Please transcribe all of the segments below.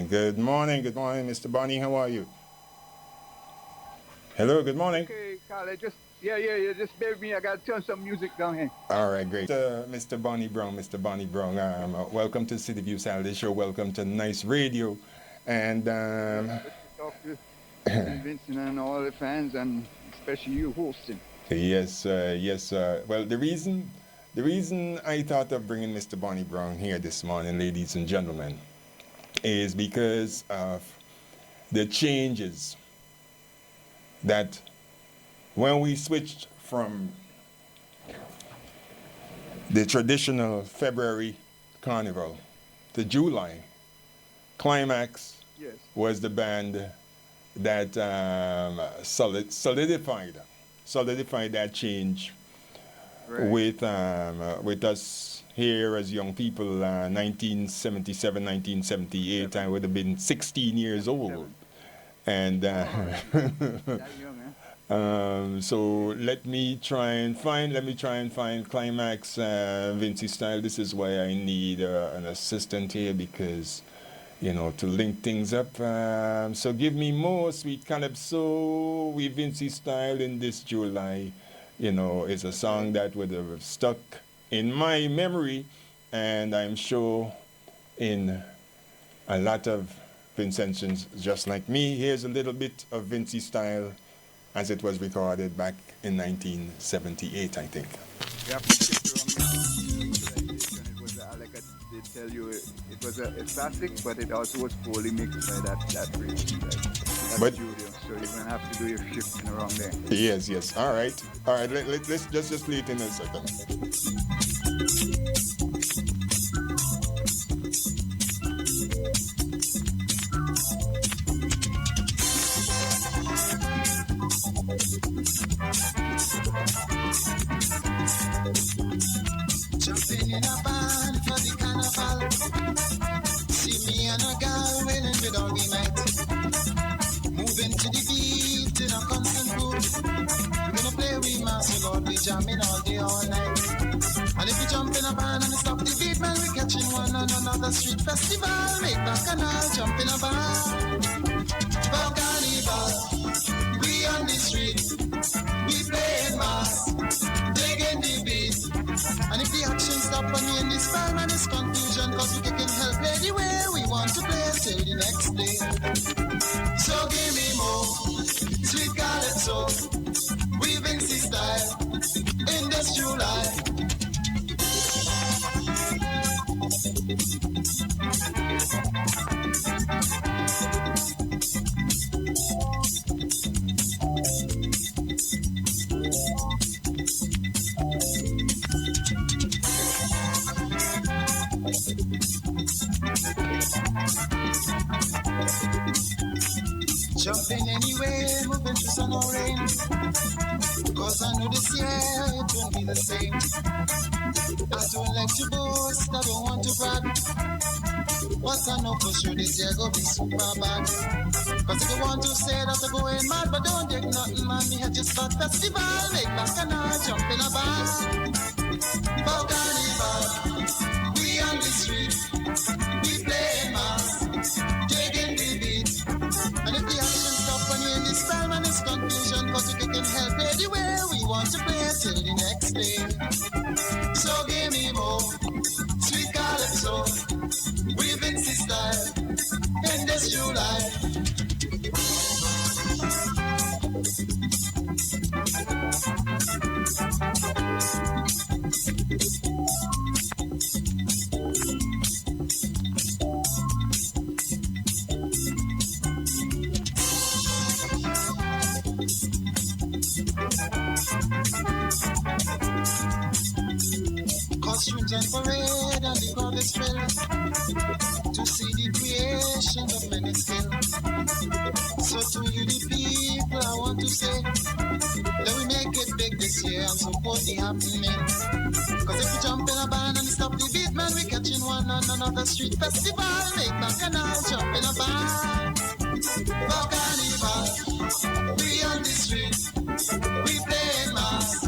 Good morning, Mr. Bonnie. How are you? Hello, good morning. Okay, Carl, just bear with me. I gotta turn some music down here. All right, great. Mr. Bonnie Browne, welcome to CTVIEW Saturday Show. Welcome to Nice Radio, and talk to Vincent and all the fans, and especially you hosting. Yes. Well, the reason I thought of bringing Mr. Bonnie Browne here this morning, ladies and gentlemen, is because of the changes that when we switched from the traditional February carnival to July, Clymax was the band that solidified that change with us here as young people. 1977, 1978, I would have been 16 years old. And so let me try and find Clymax, Vincy style. This is why I need an assistant here, because to link things up. So give me more Sweet Calypso with Vincy style in this July. It's a song that would have stuck in my memory, and I'm sure in a lot of Vincentians just like me. Here's a little bit of Vincy style as it was recorded back in 1978, I think. It was, like I did tell you, it was a classic, but it also was fully mixed by that bridge. Studio, so you're gonna have to do your shifting around there. Yes. All right. Let's just play it in a second. Jumping in a band for the carnival. See me and a girl willing with all we might. Moving to the beat in a constant groove. We're gonna play with master God, we jamming all day, all night. And if we jump in a band and we stop the beat, man, we catching one on another street festival. Make back and all jump in a band. For carnival, we on the street, we playing mass, digging the beat. And if the action stop on me in this time and this confusion, cause we can help play the way we want to play till the next day. So give me more Sweet Calypso, we Vincy style in this July. Jumping anywhere, moving through sun or rain. Cause I know this year it won't be the same. I don't like to boast, I don't want to brag, but I know for sure this year go be super bad. Cause if you want to say that I'm going mad, but don't take nothing, man, me had just start festival. Make back and I jump in a band. For carnival, we on the street, we playing mass, digging the beat. And if the action stop when we in this time and this confusion, cause we can help play the way we want to play till the next day. So give me more Sweet Calypso, we Vincy style in this July. Costumes and parade and the crowd is filled to see the creation of many skills. So to you the people I want to say that we make it big this year and support the happening. Cause if we jump in a band and stop the beat, man, we catching one on another street festival. Make back and I'll jump in a band. For carnival, we on the street, we playing mass,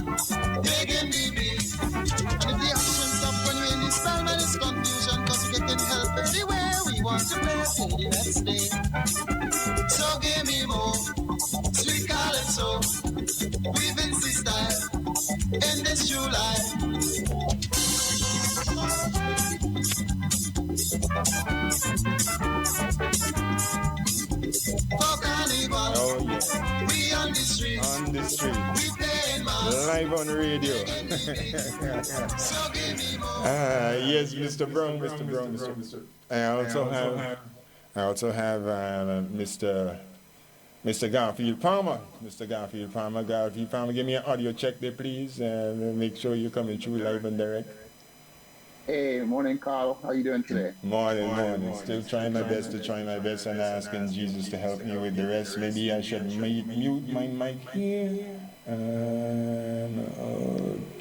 digging the beat. And if the action stop when we in this time and this confusion, cause we can help anywhere we want to play till the the next day. So give me more sweet calypso, we Vincy style in this July. For carnival, Oh yeah. we on the street, On the street. we playing mass. Live on radio. So give me more. Yes, Mr. Browne, Mr. Browne, Mr. I also have Mr. Garfield Palmer. Mr. Garfield Palmer. Garfield Palmer, give me an audio check there, please. Make sure you're coming through live and direct. Hey, morning, Carl. How you doing today? Morning. Still trying my best and asking Jesus to help me with the rest. Maybe I should mute my mic here.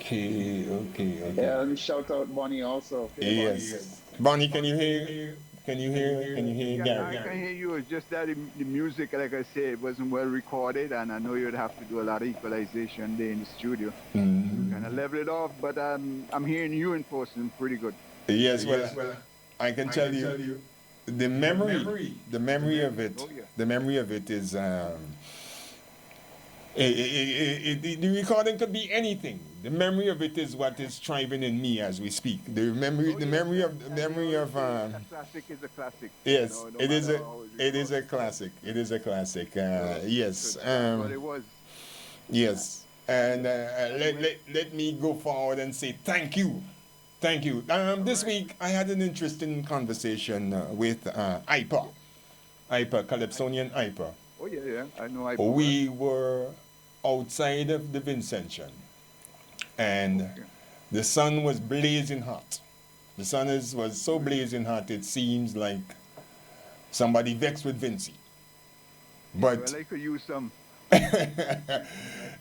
Okay. Yeah, let me shout out Bonnie also. Okay, Yes. Bonnie, can you hear? Can you hear Gary? I can hear you. It's just that the music, like I said, it wasn't well recorded, and I know you'd have to do a lot of equalization there in the studio. Kind of level it off, but I'm hearing you in person pretty good. Yes, well, I can tell you, the memory of it, the memory of it is, the recording could be anything. The memory of it is what is thriving in me as we speak. The memory of. A classic is a classic. Yes, No it is matter how it is a classic. It is a classic. Yes. But it was. Yes, and let me go forward and say thank you. This week I had an interesting conversation with Ipa, Calypsonian Ipa. Oh yeah, I know. We were outside of the Vincentian, and the sun was blazing hot. The sun was so blazing hot it seems like somebody vexed with Vincy. But Well, I could use some.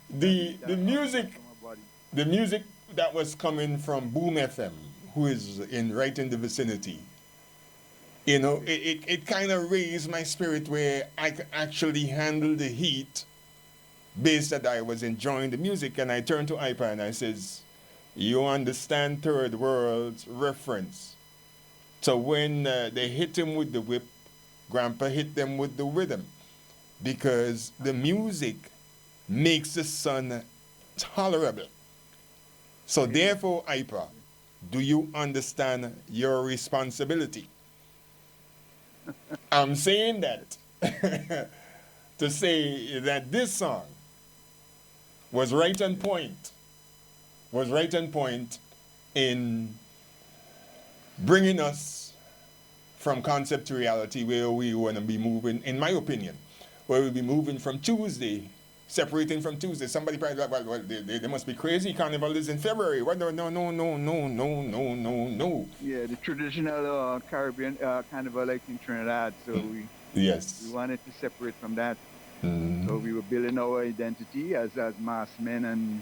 the music that was coming from Boom FM, who is right in the vicinity, you know, it kind of raised my spirit where I could actually handle the heat based that I was enjoying the music. And I turned to Ipa and I says, you understand third world's reference. So when they hit him with the whip, Grandpa hit them with the rhythm, because the music makes the sun tolerable. So therefore, Ipa, do you understand your responsibility? I'm saying that to say that this song was right on point in bringing us from concept to reality, where we want to be moving, in my opinion, where we'll be moving from Tuesday, separating from Tuesday. Somebody probably like, well, they must be crazy. Carnival is in February. What? No. Yeah, the traditional Caribbean carnival like in Trinidad. So we wanted to separate from that. So we were building our identity as massmen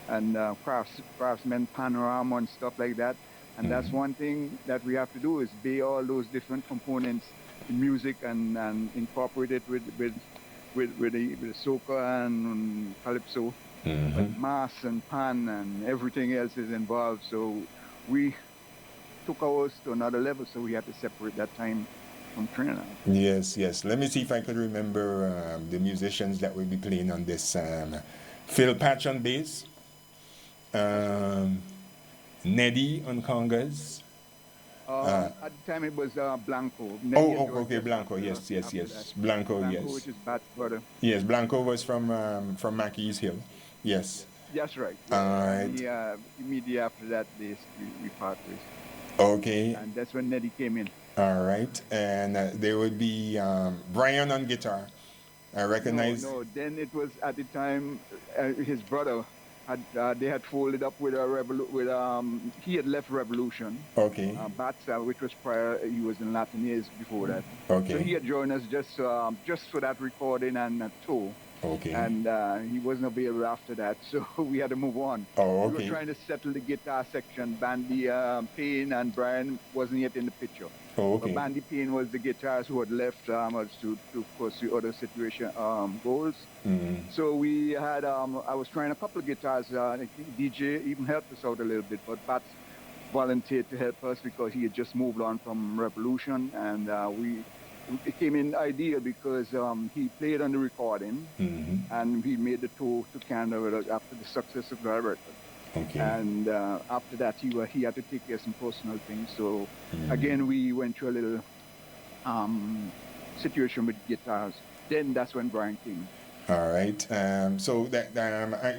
and craftsmen, panorama and stuff like that. And that's one thing that we have to do, is be all those different components in music and incorporate it with the soca and calypso, but mass and pan and everything else is involved. So we took ours to another level. So we had to separate that time from Trinidad. Yes. Let me see if I could remember the musicians that will be playing on this. Phil Patch on bass. Neddy on congas. At the time it was Blanco. Okay, Blanco. Yes. Blanco, yes. Which is Bat's brother. Yes, Blanco was from Mackey's Hill. Yes. That's right. All right. Immediately after that, we parted ways. Okay. And that's when Neddy came in. All right. And there would be Brian on guitar. I recognize. No. Then it was at the time his brother. They had folded up with he had left Revolution. Okay. Bats, which was prior, he was in Latin years before that. Okay. So he had joined us just for that recording and that tour. Okay. And he wasn't available after that, so we had to move on. Oh, okay. We were trying to settle the guitar section. Bandy Payne and Brian wasn't yet in the picture. Oh, okay. But Bandy Payne was the guitarist who had left to pursue other situation goals. So we had I was trying a couple of guitars. I think DJ even helped us out a little bit, but Bats volunteered to help us because he had just moved on from Revolution, and we it came in ideal because he played on the recording, and he made the tour to Canada after the success of that record. Okay. And after that, he had to take care of some personal things. So again, we went through a little situation with guitars. Then that's when Browne came. All right. So that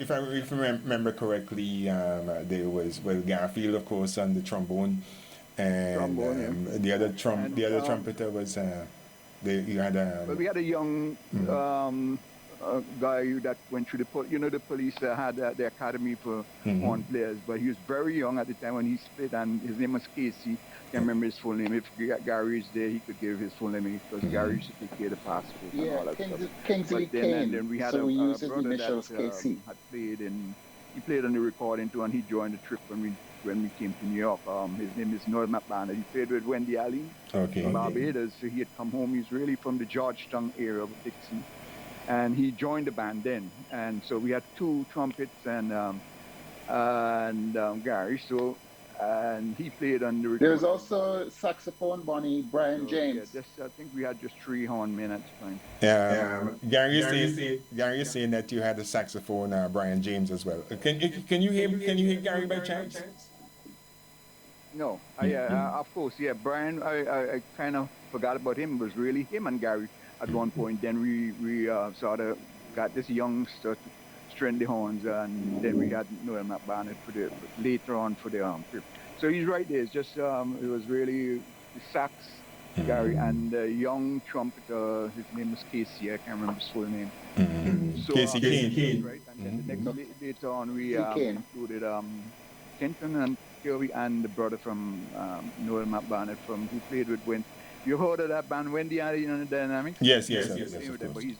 if I remember correctly, there was Garfield, of course, on the trombone, and the other trumpeter was you had well, we had a young guy that went through the police had the academy for horn players, but he was very young at the time when he split, and his name was Casey. I can't remember his full name. If Gary is there, he could give his full name because Gary used to take care of the passport and all that stuff. Kingsley Kane. Then we had so we used a his brother initials, that KC. had played he played on the recording too, and he joined the trip when we came to New York. His name is Noel McBarnett. He played with Wendy Allen in Barbados. So he had come home. He's really from the Georgetown area of Dixie. And he joined the band then. And so we had 2 trumpets and Gary. So, and he played on the recording. There's also saxophone, Bonnie, Brian James. Yeah, I think we had just 3 horn men at the time. Gary is saying that you had a saxophone, Brian James as well. Can you hear Gary by chance? No, of course, yeah. Browne, I kind of forgot about him. It was really him and Gary at one point. Then we sort of got this youngster to string the horns, and then we had Noel McBarnett later on for the trip. So he's right there. It's just it was really the sax, Gary, and the young trumpeter. His name was Casey. I can't remember his full name. So, Casey Kane. Right, and then the next later on we included Kenton and Kirby and the brother from Noel McBarnett who played with Wendy. You heard of that band, Wendy Allen and the Dynamics? Yes. But he's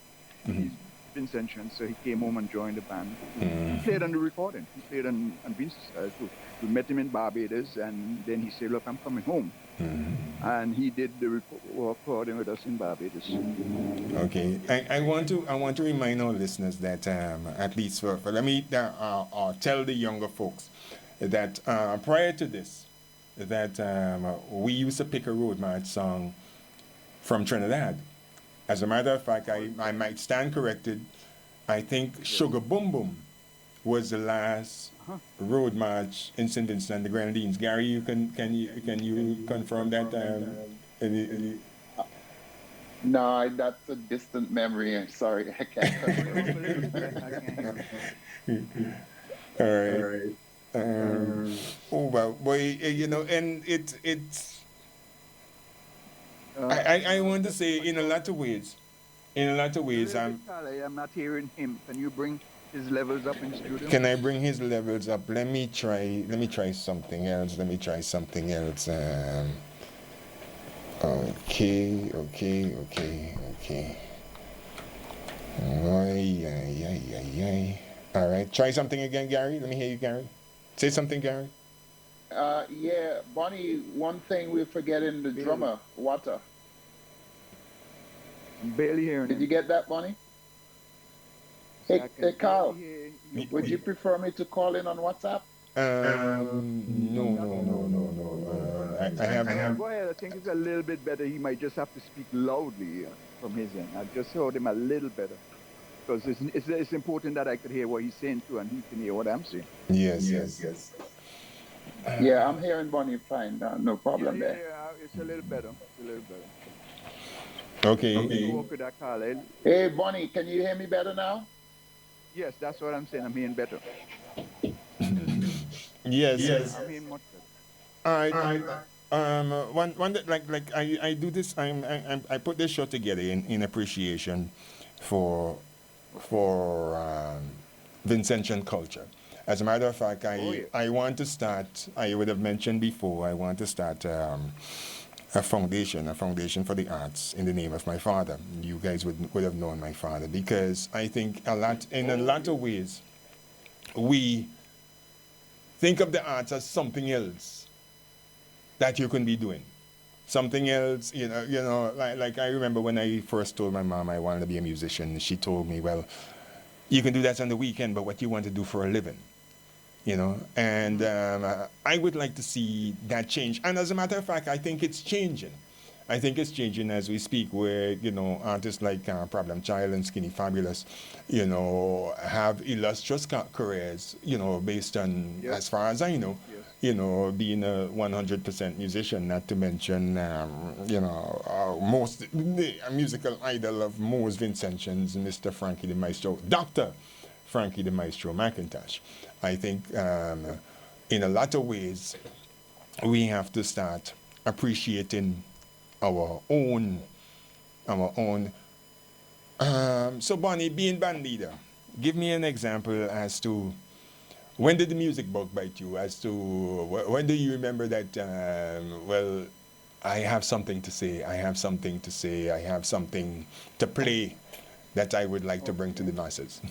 Vincentian, so he came home and joined the band. He played on the recording. He played on Vince's too. We met him in Barbados, and then he said, "Look, I'm coming home." And he did the recording with us in Barbados. Okay, I want to remind our listeners that at least for let me tell the younger folks that prior to this, that we used to pick a road march song from Trinidad. As a matter of fact, I might stand corrected. I think Sugar Boom Boom was the last road march in St. Vincent and the Grenadines. Gary, can you confirm that? No, that's a distant memory. I'm sorry, I can't. All right. Oh well, boy, and it's. I want to say in a lot of ways, I'm not hearing him. Can you bring his levels up in studio? Can I bring his levels up? Let me try something else. Okay. All right, try something again, Gary. Let me hear you, Gary. Say something, Gary. Yeah, Bonnie, one thing we're forgetting, the drummer, Wata. I'm barely hearing him. Did you get that, Bonnie? Hey, Carl, would you prefer me to call in on WhatsApp? No. I have. Go ahead. I think it's a little bit better. He might just have to speak loudly from his end. I just heard him a little better. Because it's important that I could hear what he's saying too, and he can hear what I'm saying. Yes. Yeah, I'm hearing Bonnie fine. No problem there. Yeah, it's a little better. Okay. Hey, Bonnie, can you hear me better now? Yes, that's what I'm saying. I'm hearing better. Yes. I'm hearing much All better. right. One that like I do this. I put this show together in appreciation for Vincentian culture. As a matter of fact, I want to start. I would have mentioned before. I want to start a foundation for the arts in the name of my father. You guys would have known my father, because I think in a lot of ways we think of the arts as something else that you can be doing. Something else, like I remember when I first told my mom I wanted to be a musician, she told me, well, you can do that on the weekend, but what you want to do for a living, and I would like to see that change. And as a matter of fact, I think it's changing. I think it's changing as we speak, where, you know, artists like Problem Child and Skinny Fabulous, you know, have illustrious careers, you know, based on, Yes. as far as I know, Yes. you know, being a 100% musician, not to mention, you know, a musical idol of most Vincentians, Mr. Frankie the Maestro, Dr. Frankie the Maestro McIntosh. I think in a lot of ways, we have to start appreciating our own. So Bonnie, being band leader, give me an example as to when did the music bug bite you? As to when do you remember that? Well, I have something to say. I have something to say. I have something to play that I would like to bring to the masses.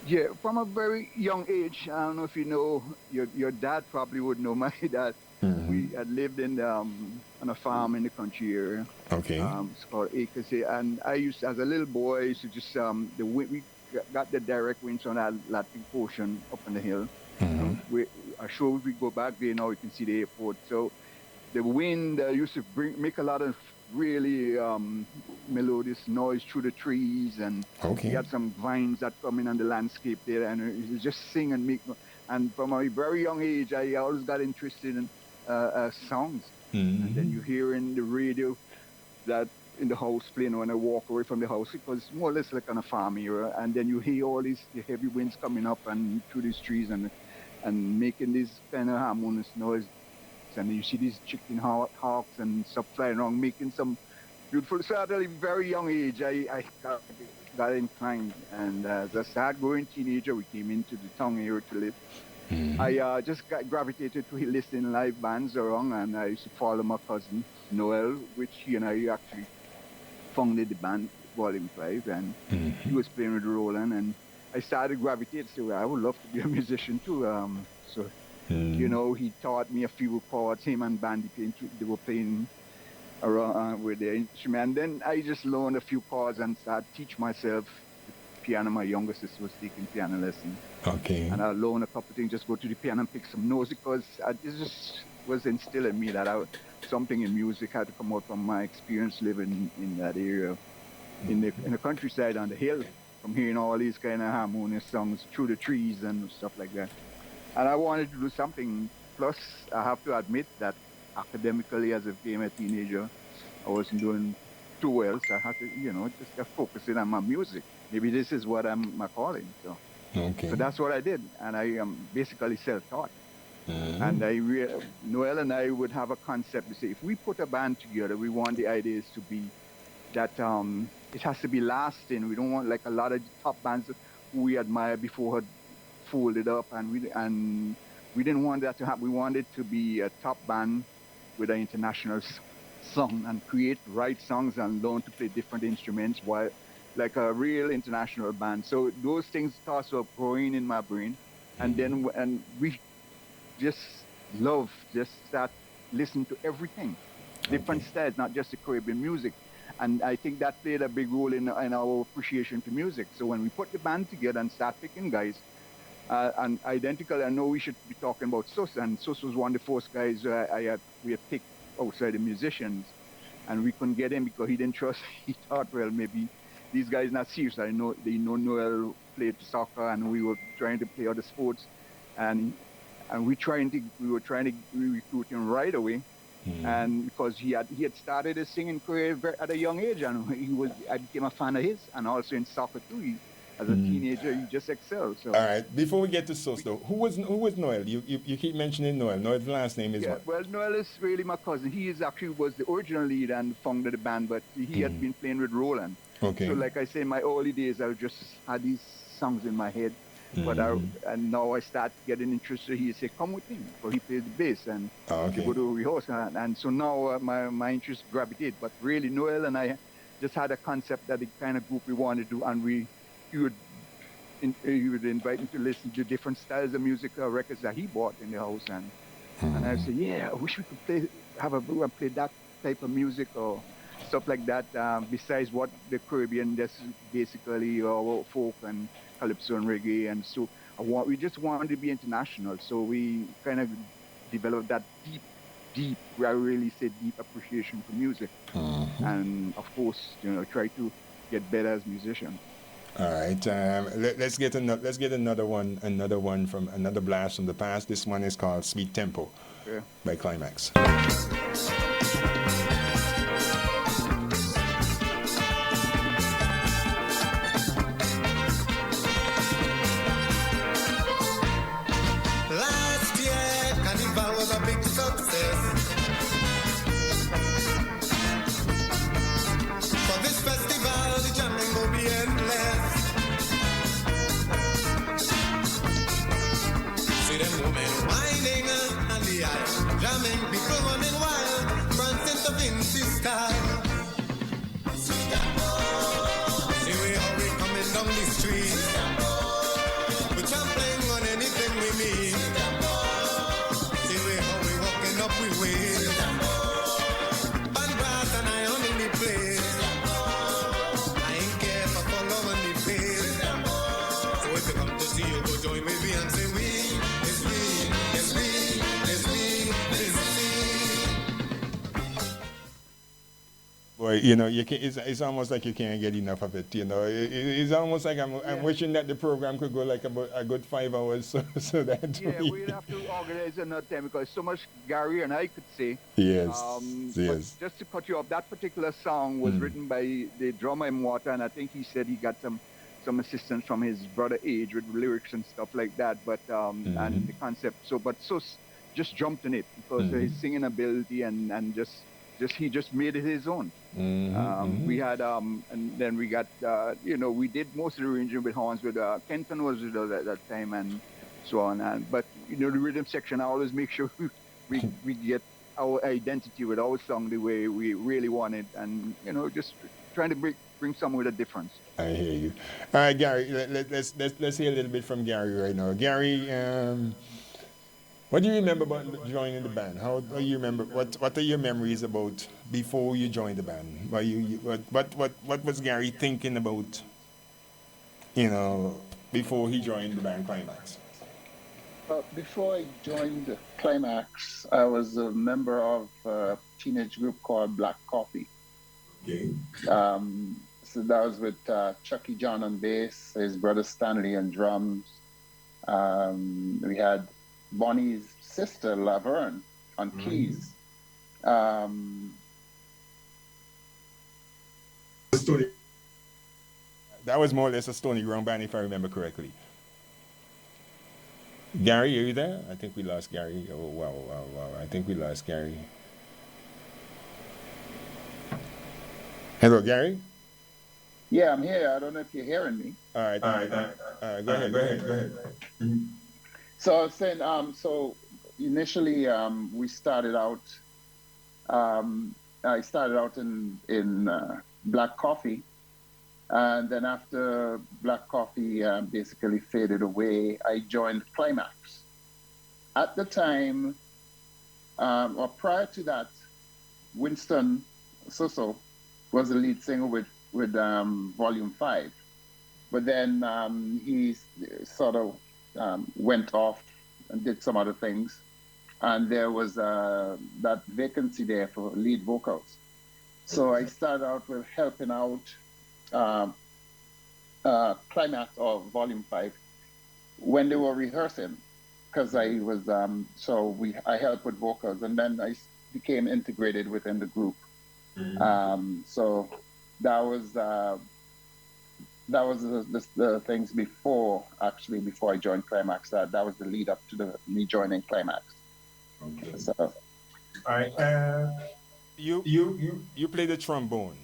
Yeah, from a very young age, I don't know if you know, your dad probably would know my dad. Mm-hmm. We had lived in on a farm in the country area. Okay. It's called Acres here. And I used, as a little boy, I used to just, we got the direct winds on that Latin portion up on the hill. Mm-hmm. I'm sure if we go back there now, you can see the airport. So the wind used to make a lot of really melodious noise through the trees, and Okay. we had some vines that come in on the landscape there, and it was just sing and make. And from a very young age, I always got interested in songs. Mm-hmm. And then you hear in the radio that in the house playing when I walk away from the house, it was more or less like on a farm area. And then you hear all these heavy winds coming up and through these trees and making this kind of harmonious noise. And then you see these chicken hawks and stuff flying around, making some beautiful. So at a very young age, I got inclined. And as I started growing teenager, we came into the town area to live. Mm-hmm. I just gravitated to listening live bands around, and I used to follow my cousin Noel, which he and I actually founded the band Volume 5, and Mm-hmm. he was playing with Roland, and I started gravitating. So I would love to be a musician too. You know, he taught me a few chords. Him and Bandy they were playing around with their instrument, and then I just learned a few chords and started teach myself piano. My younger sister was taking piano lessons. Okay. And I learned a couple things, just go to the piano and pick some notes, because it just was instilled in me that something in music had to come out from my experience living in that area, in the countryside on the hill, from hearing all these kind of harmonious songs through the trees and stuff like that. And I wanted to do something. Plus, I have to admit that academically, as I became a teenager, I wasn't doing too well, so I had to, you know, just kept focusing on my music. Maybe this is what my calling. So. Okay. So that's what I did, and I am basically self-taught. Mm-hmm. And Noel and I would have a concept to say, if we put a band together, we want the ideas to be that it has to be lasting. We don't want like a lot of top bands who we admire before had folded up, and we didn't want that to happen. We wanted to be a top band with an international song and write songs and learn to play different instruments while like a real international band. So those things started growing in my brain, and then we just start listening to everything, different styles, not just the Caribbean music. And I think that played a big role in our appreciation to music. So when we put the band together and start picking guys, and identical, I know we should be talking about Sus, and Sus was one of the first guys we had picked outside the musicians, and we couldn't get him because he didn't trust. He thought, well, maybe these guys not serious. They know Noel played soccer, and we were trying to play other sports, and we were trying to recruit him right away, and because he had started his singing career at a young age, and I became a fan of his, and also in soccer too. As a teenager, he just excelled. So. All right. Before we get to Sus, though, who was Noel? You keep mentioning Noel. Noel's last name is what? Well, Noel is really my cousin. He was the original lead and founded the band, but he had been playing with Roland. Okay. So like I say, in my early days, I just had these songs in my head. And now I start getting interested. He said, come with me. So he plays the bass, and we go to rehearsal. And so now my interest gravitated. But really, Noel and I just had a concept that the kind of group we wanted to do, and he would invite me to listen to different styles of music, records that he bought in the house. And I said, yeah, I wish we could play that type of music or stuff like that, besides what the Caribbean, that's basically folk and calypso and reggae. And so we just wanted to be international. So we kind of developed that deep deep, I really say deep appreciation for music. And of course, try to get better as musicians. All right. Let's get another one from another blast from the past. This one is called "Sweet Tempo" by Clymax. Last year, Carnival was a big success. For this festival, the jamming will be endless. See them women whining and the aisle, jamming, people running wild, Francis of Vinci style. See we how we coming down the street. We trampling on anything we meet. See we how we walking up we way. Band brass and iron in the place. I ain't care for follow on the pace. So if you come to see you, go join with me and say we. Boy, you can, it's almost like you can't get enough of it. It's almost like I'm wishing that the program could go like about a good 5 hours, so that we'll have to organize another time because so much Gary and I could say. Yes. But just to cut you off, that particular song was written by the drummer in Water, and I think he said he got some assistance from his brother Age with lyrics and stuff like that. But and the concept. Just jumped in it because his singing ability and he just made it his own. We had and then we got we did most of the arranging with horns with Kenton was with us at that time and so on. But the rhythm section, I always make sure we get our identity with our song the way we really want it, and just trying to bring some with a difference. I hear you. All right, Gary. Let's hear a little bit from Gary right now. Gary, what do you remember about joining the band? How do you remember? What are your memories about before you joined the band? What was Gary thinking about? Before he joined the band Clymax. Before I joined Clymax, I was a member of a teenage group called Black Coffee. Okay. So that was with Chucky John on bass, his brother Stanley on drums. We had Bonnie's sister Laverne on keys. That was more or less a Stony Ground band, if I remember correctly. Gary, are you there? I think we lost Gary. Oh, wow. I think we lost Gary. Hello, Gary? Yeah, I'm here. I don't know if you're hearing me. All right. Go ahead. So I was saying, so initially we started out, I started out in Black Coffee. And then after Black Coffee basically faded away, I joined Clymax. At the time, or prior to that, Winston Soso was the lead singer with Volume 5. But then he sort of went off and did some other things. And there was that vacancy there for lead vocals. So I started out with helping out Climax or Volume 5 when they were rehearsing, because I was I helped with vocals, and then I became integrated within the group. So that was the things before I joined Climax. That was the lead up to me joining Climax. Okay. So, all right. You play the trombone,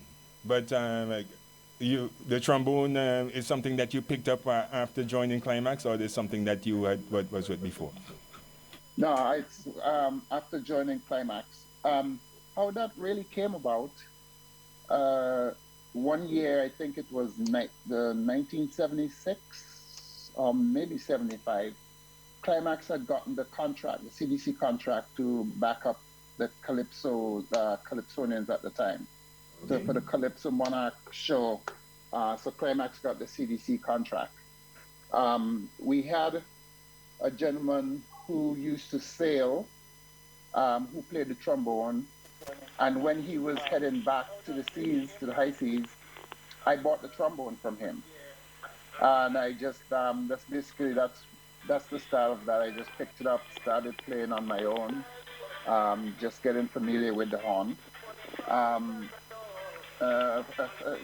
but the trombone is something that you picked up after joining Climax, or is something that you was with before? No, it's after joining Climax. How that really came about, one year, I think it was the 1976 or maybe 75, Climax had gotten the contract, the CDC contract, to back up the Calypsonians at the time. Okay. So for the Calypso Monarch show, so Climax got the CDC contract. We had a gentleman who used to sail who played the trombone. And when he was heading back to the seas, to the high seas, I bought the trombone from him. And I just, that's basically, that's the style that I just picked it up, started playing on my own, just getting familiar with the horn.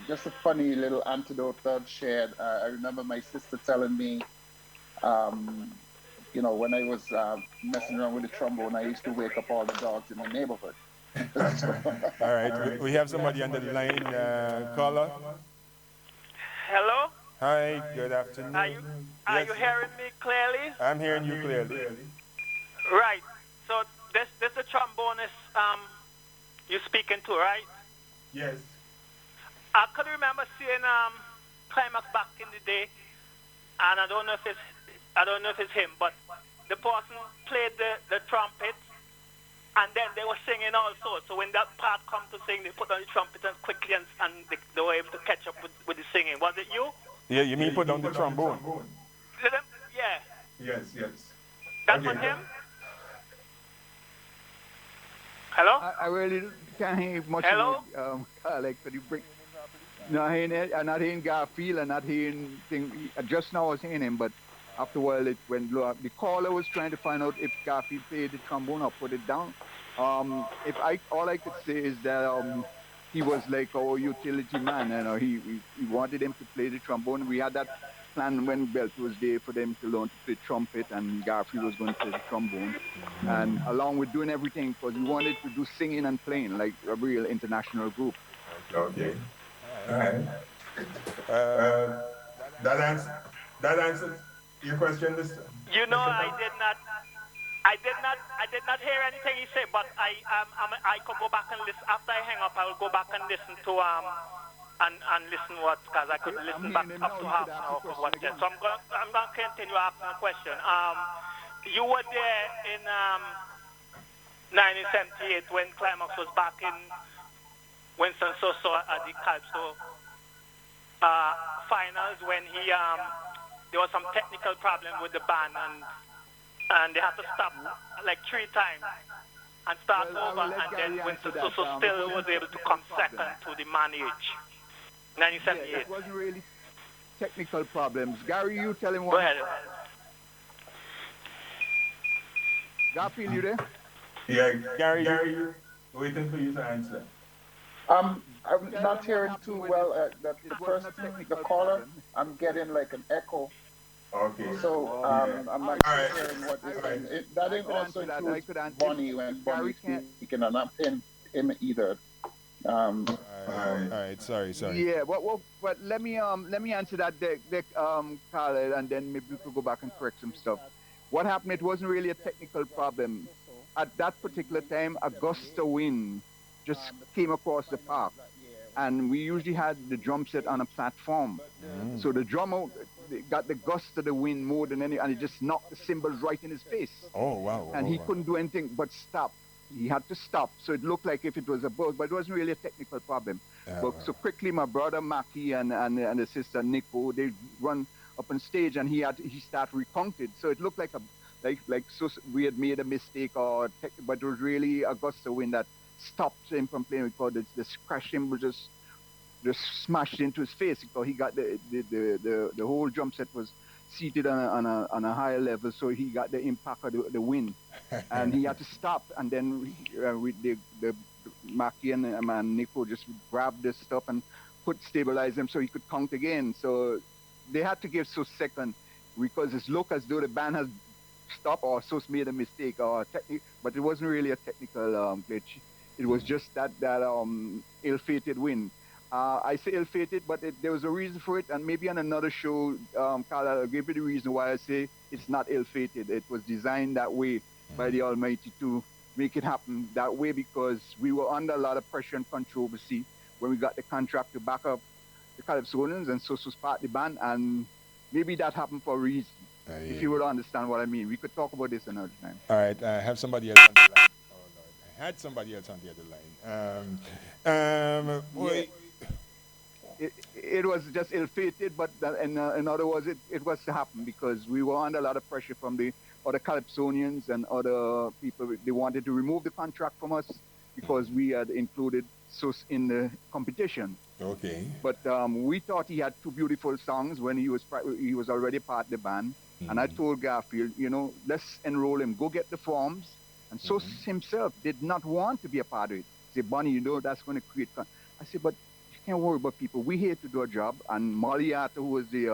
Just a funny little anecdote that I've shared. I remember my sister telling me, when I was messing around with the trombone, I used to wake up all the dogs in the neighborhood. All right, we have somebody on the line, caller. Hello? Hi, good afternoon. Are you hearing me clearly? I'm hearing you clearly. Right. So this the trombonist you're speaking to, right? Yes. I could remember seeing Clymax back in the day, and I don't know if it's him, but the person played the trumpet, and then they were singing also. So when that part come to sing, they put on the trumpet and quickly and they were able to catch up with the singing. Was it you? Yeah, you mean put on the trombone? Yeah. Yes. That was him? Hello? I really can't hear much. Hello? Like, could you bring? No, I'm not hearing Garfield. I'm not hearing thing. Just now I was hearing him, but after a while it went low. The caller was trying to find out if Garfield played the trombone or put it down. All I could say is that he was like our utility man. He wanted him to play the trombone. We had that plan when Belt was there for them to learn to play trumpet, and Garfield was going to play the trombone. And along with doing everything, because we wanted to do singing and playing like a real international group. Okay. All right. That answers your question, Mr. I did not hear anything he said, but I could go back and listen after I hang up. I will go back and listen to and listen because I could listen back up to half an hour for what. So I'm going to continue asking a question. You were there in 1978 when Clymax was back in Winston Soso at the Calypso finals when there was some technical problem with the band and they had to stop like 3 times and start over, and then Winston Soso still was able to come second to the manage. 1978. Yeah, it wasn't really technical problems. Gary, you tell him what. Go ahead. Garfield, you there? Yeah, Gary, waiting for you to answer. I'm not hearing too well. The caller, I'm getting like an echo. Okay. So I'm not hearing what he's saying. That also includes Bonnie when Bonnie's speaking. I'm not hearing him either. All right. Sorry. Yeah, but let me answer that, caller, and then maybe we could go back and correct some stuff. What happened? It wasn't really a technical problem. At that particular time, a gust of wind just came across the park, and we usually had the drum set on a platform. So the drummer got the gust of the wind more than any, and it just knocked the cymbals right in his face. Oh wow! And he couldn't do anything but stop. He had to stop. So it looked like if it was a bug, but it wasn't really a technical problem. So quickly, my brother Mackie and the sister Nico, they run up on stage, and he started recounted. So it looked like we had made a mistake, but it was really a gust of wind that stopped him from playing, because the crash cymbal just smashed into his face, because he got the whole drum set was seated on a higher level, so he got the impact of the wind, and he had to stop. And then the Mackie and Nico just grabbed this stuff and stabilize him so he could count again. So they had to give so second, because it looked as though the band has stopped or so made a mistake but it wasn't really a technical glitch. It was just that ill-fated wind. I say ill-fated, but there was a reason for it, and maybe on another show, Carl, I'll give you the reason why I say it's not ill-fated. It was designed that way by the Almighty to make it happen that way, because we were under a lot of pressure and controversy when we got the contract to back up the Calypsonians, and so was part of the band, and maybe that happened for a reason. If you would understand what I mean. We could talk about this another time. All right, I have somebody else on the line. Oh, Lord. I had somebody else on the other line. it was just ill-fated, but in other words, it was to happen because we were under a lot of pressure from the other Calypsonians and other people. They wanted to remove the contract from us because we had included Sus in the competition. Okay. But we thought he had two beautiful songs when he was already part of the band. And I told Garfield, let's enroll him, go get the forms. And Sus himself did not want to be a part of it. He said, Bonnie, that's going to create... I said, but you can't worry about people. We're here to do a job. And Molly Arthur, who was the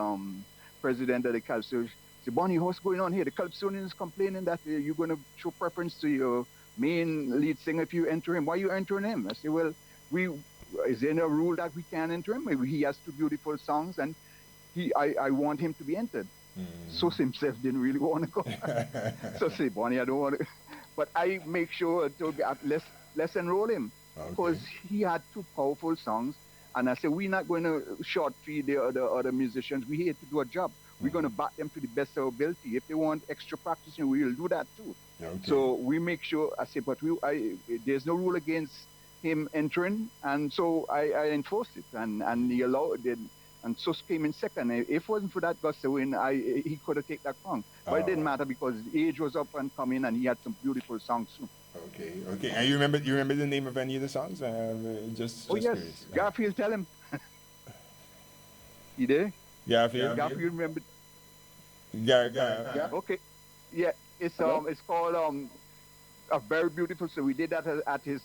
president of the Calypso, said, Bonnie, what's going on here? The Calypsonians complaining that you're going to show preference to your main lead singer if you enter him. Why are you entering him? I said, well, is there a rule that we can't enter him? Maybe he has two beautiful songs, and I want him to be entered. Sus himself didn't really want to go. So I said, Bonnie, I don't want to. But I make sure to let's enroll him because he had two powerful songs. And I said, we're not going to short feed the other musicians. We're here to do a job. We're going to back them to the best of our ability. If they want extra practicing, we'll do that too. Okay. So we make sure, I said, but there's no rule against him entering. And so I enforced it and he allowed it. And Sus came in second. If it wasn't for that gust of wind, he could have taken that song. But it didn't matter because age was up and coming, and he had some beautiful songs too. Okay. And you remember the name of any of the songs? Just yes. Curious. Garfield, tell him. You there? Garfield. Garfield, remember? Yeah. Okay. Yeah. It's called a very beautiful. So we did that at his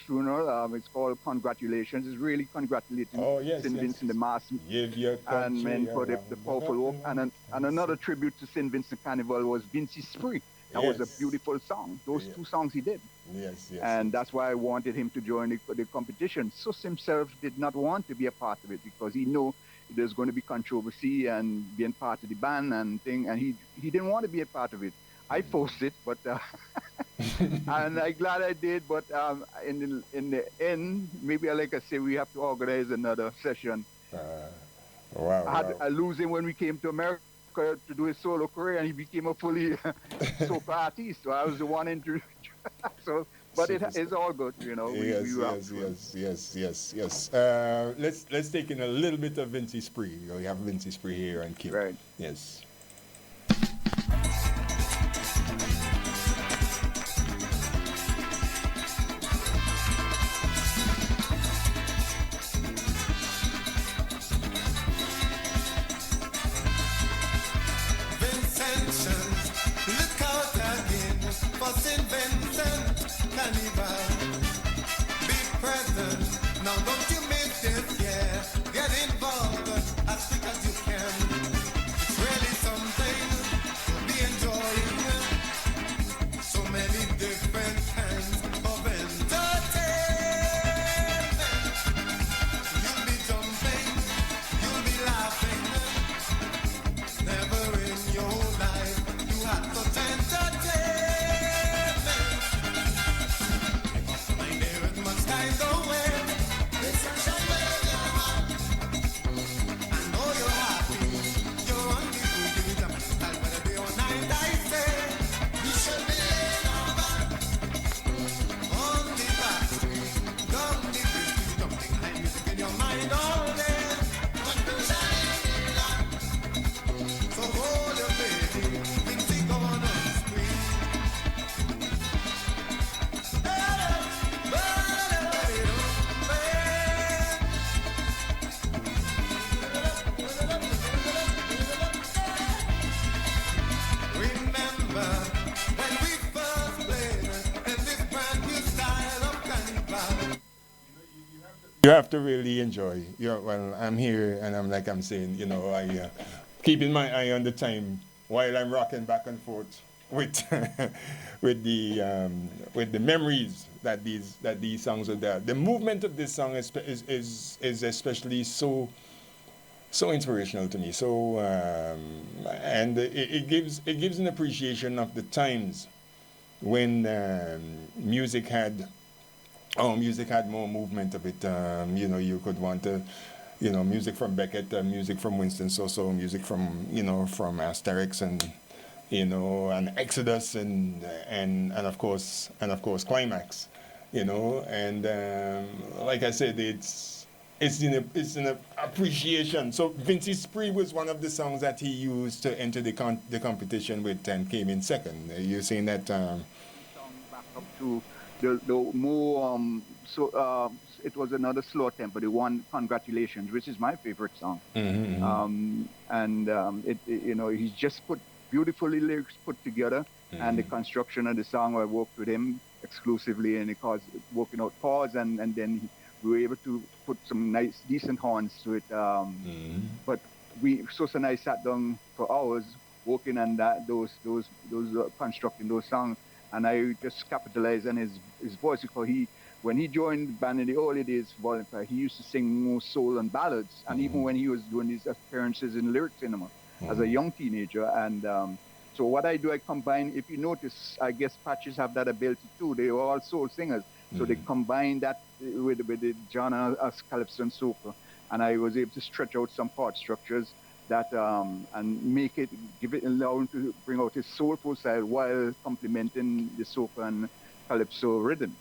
funeral. It's called Congratulations. It's really congratulating St. Vincent de Maas and men for the powerful work. And another tribute to St. Vincent Carnival was Vinci Spree. That was a beautiful song. Those two songs he did. Yes. And that's why I wanted him to join the competition. Sus himself did not want to be a part of it because he knew there's going to be controversy and being part of the band and thing. And he didn't want to be a part of it. I forced it, but and I'm glad I did. But in the end, maybe like I say, we have to organize another session. I lose him when we came to America to do his solo career, and he became a fully soca artist. So I was the one introduced. But it's all good, Yes. Let's take in a little bit of Vinci Spree. We have Vinci Spree here and Kim. Right. Yes. You have to really enjoy. Well, I'm here and I'm saying, I keeping my eye on the time while I'm rocking back and forth with with the memories that these songs are there. The movement of this song is especially so inspirational to me. So and it gives an appreciation of the times when music had more movement of it. You could want to, music from Beckett, music from Winston So, music from from Asterix and Exodus and of course Clymax, and like I said, It's in a appreciation. So Vincy Spree was one of the songs that he used to enter the competition with and came in second. You're saying that song back up to the more it was another slow tempo, the one Congratulations, which is my favorite song. He's just put beautifully lyrics put together, and the construction of the song, I worked with him exclusively, and it caused working out chords, and then we were able to put some nice, decent horns to it. But Sosa and I sat down for hours working on those constructing those songs, and I just capitalized on his voice, because when he joined the band in the early days, Volunteer, he used to sing more soul and ballads, and even when he was doing his appearances in lyric cinema as a young teenager. And so what I do, I combine, if you notice, I guess Patches have that ability too. They are all soul singers. So they combine that with the genre as calypso and soca, and I was able to stretch out some chord structures that and allow him to bring out his soulful side while complementing the soca and calypso rhythms.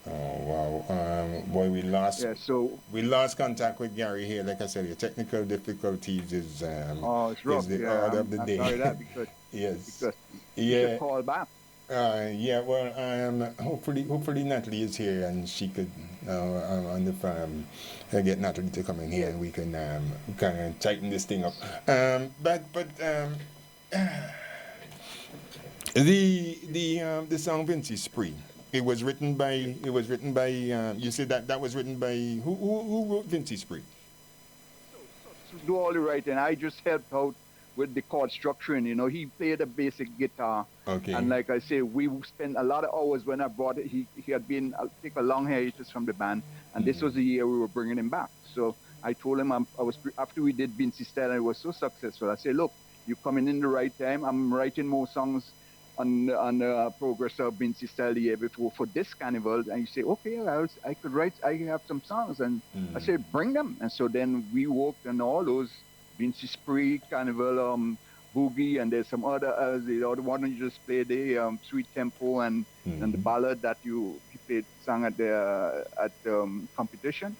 Oh wow! Boy, we lost contact with Gary here. Like I said, your technical difficulties is it's rough. Is the order of the day. I'm sorry that because yes, you should call back. Well, hopefully Natalie is here and she could on the farm get Natalie to come in here and we can kind of tighten this thing up. But the song Vincy Spree. It was written by. You said that was written by who wrote Vincy Spree? To do all the writing, I just helped out with the chord structuring. He played a basic guitar. Okay. And like I say, we spent a lot of hours when I brought it. He had been take a long hiatus from the band, and this was the year we were bringing him back. So I told him after we did Vincy Style, and it was so successful. I said, look, you're coming in the right time. I'm writing more songs on the progress of Vincy Style the year before for this carnival, and you say, okay, I could write. I have some songs, and I said, bring them. And so then we worked on all those Vincy Spree, Carnival, Boogie, and there's some other the other one you just played, the Sweet Tempo and the ballad that you sang at the competition.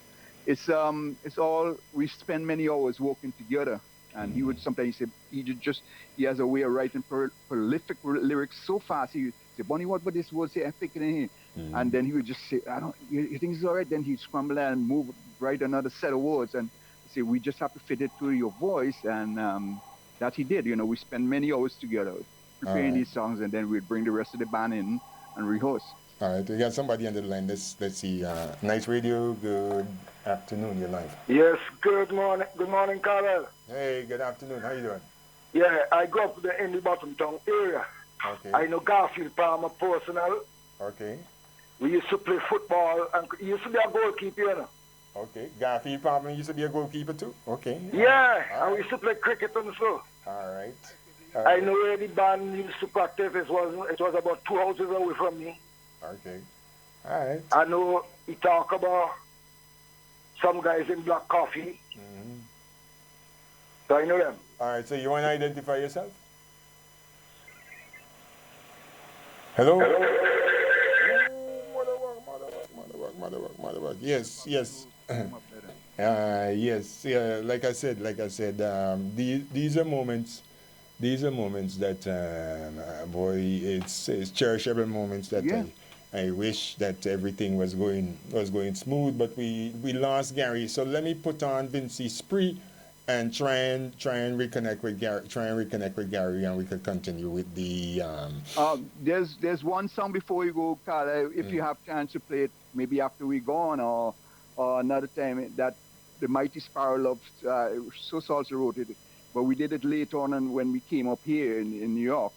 It's all, we spend many hours working together. And he would sometimes say he has a way of writing prolific lyrics so fast. He would say, Bonnie, what would this word say? I think it in here. And then he would just say, you think it's all right? Then he'd scramble and write another set of words and say, we just have to fit it to your voice. And that he did. We spent many hours together preparing these songs, and then we'd bring the rest of the band in and rehearse. All right, we got somebody on the line. Let's see. Nice Radio. Good afternoon. You're live. Yes. Good morning. Good morning, Carl. Hey. Good afternoon. How you doing? Yeah, I grew up in the Bottom Town area. Okay. I know Garfield Palmer personal. Okay. We used to play football, and he used to be a goalkeeper. Okay. Garfield Palmer used to be a goalkeeper too. Okay. Yeah, and we used to play cricket and so. All right. I know where the band used to practice. It was about 2 houses away from me. Okay. All right. I know he talk about some guys in Black Coffee. So I know them. All right. So you want to identify yourself? Hello? Mother work. Yes. Yes. Yes. Yeah. Like I said. These are moments. These are moments that, boy, it's cherishable moments that I wish that everything was going smooth, but we lost Gary. So let me put on Vincy Spree and try and reconnect with Gary, and we could continue with the. There's one song before you go, Carl. If you have chance to play it, maybe after we go on or another time, that the Mighty Sparrow Loves. Sosa also wrote it. But we did it later on and when we came up here in New York.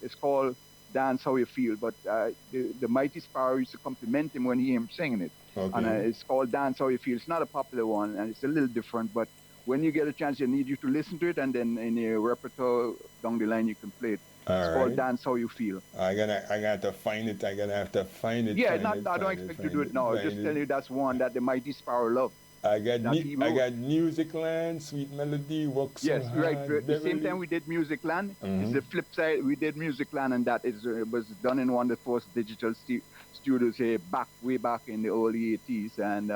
It's called Dance How You Feel. But the Mighty Sparrow used to compliment him when he came singing it. Okay. And it's called Dance How You Feel. It's not a popular one, and it's a little different. But when you get a chance, I need you to listen to it, and then in your repertoire down the line, you can play it. It's called Dance How You Feel. I gotta have to find it. Yeah, I don't expect you to do it now. I'll just tell you that's one that the Mighty Sparrow loved. I got Music Land, Sweet Melody, Walk So Hard. Right. The same time we did Music Land, is the flip side. We did Music Land, and that was done in one of the first digital studios here way back in the early 80s. And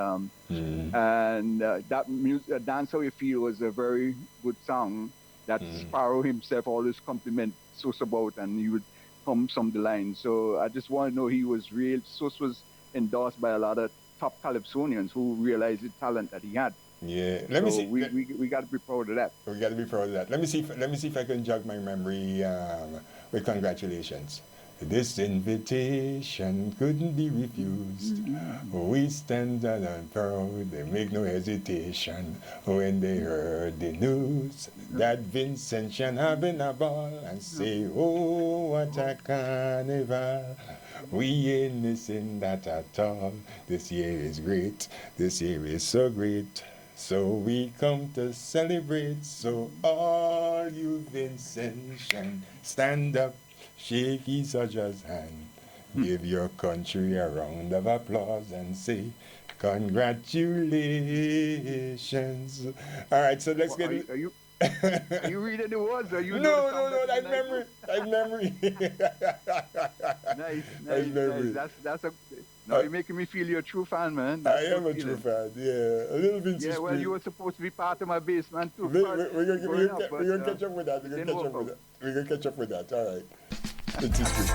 that Dance How You Feel was a very good song that Sparrow himself always compliment Sos about, and he would come some of the lines. So I just want to know he was real. Sos was endorsed by a lot of top Calypsonians who realized the talent that he had. Yeah, let me see. We got to be proud of that. We got to be proud of that. Let me see if I can jog my memory with congratulations. This invitation couldn't be refused. We stand and proud, they make no hesitation when they heard the news that Vincent Shan having a ball and say, oh, what a carnival. We ain't missing that at all. This year is great. This year is so great. So we come to celebrate. So all you Vincent Shan, stand up. Shake each other's hand, give your country a round of applause and say, congratulations. All right, so let's get it. Are you reading the words? Or you No, that's memory. Nice. Memory. That's you're making me feel you're a true fan, man. I am a true fan, yeah. A little bit. Yeah, well, you were supposed to be part of my base, man, too. We're going to catch up with that. We're going to catch up with that. All right. It is good.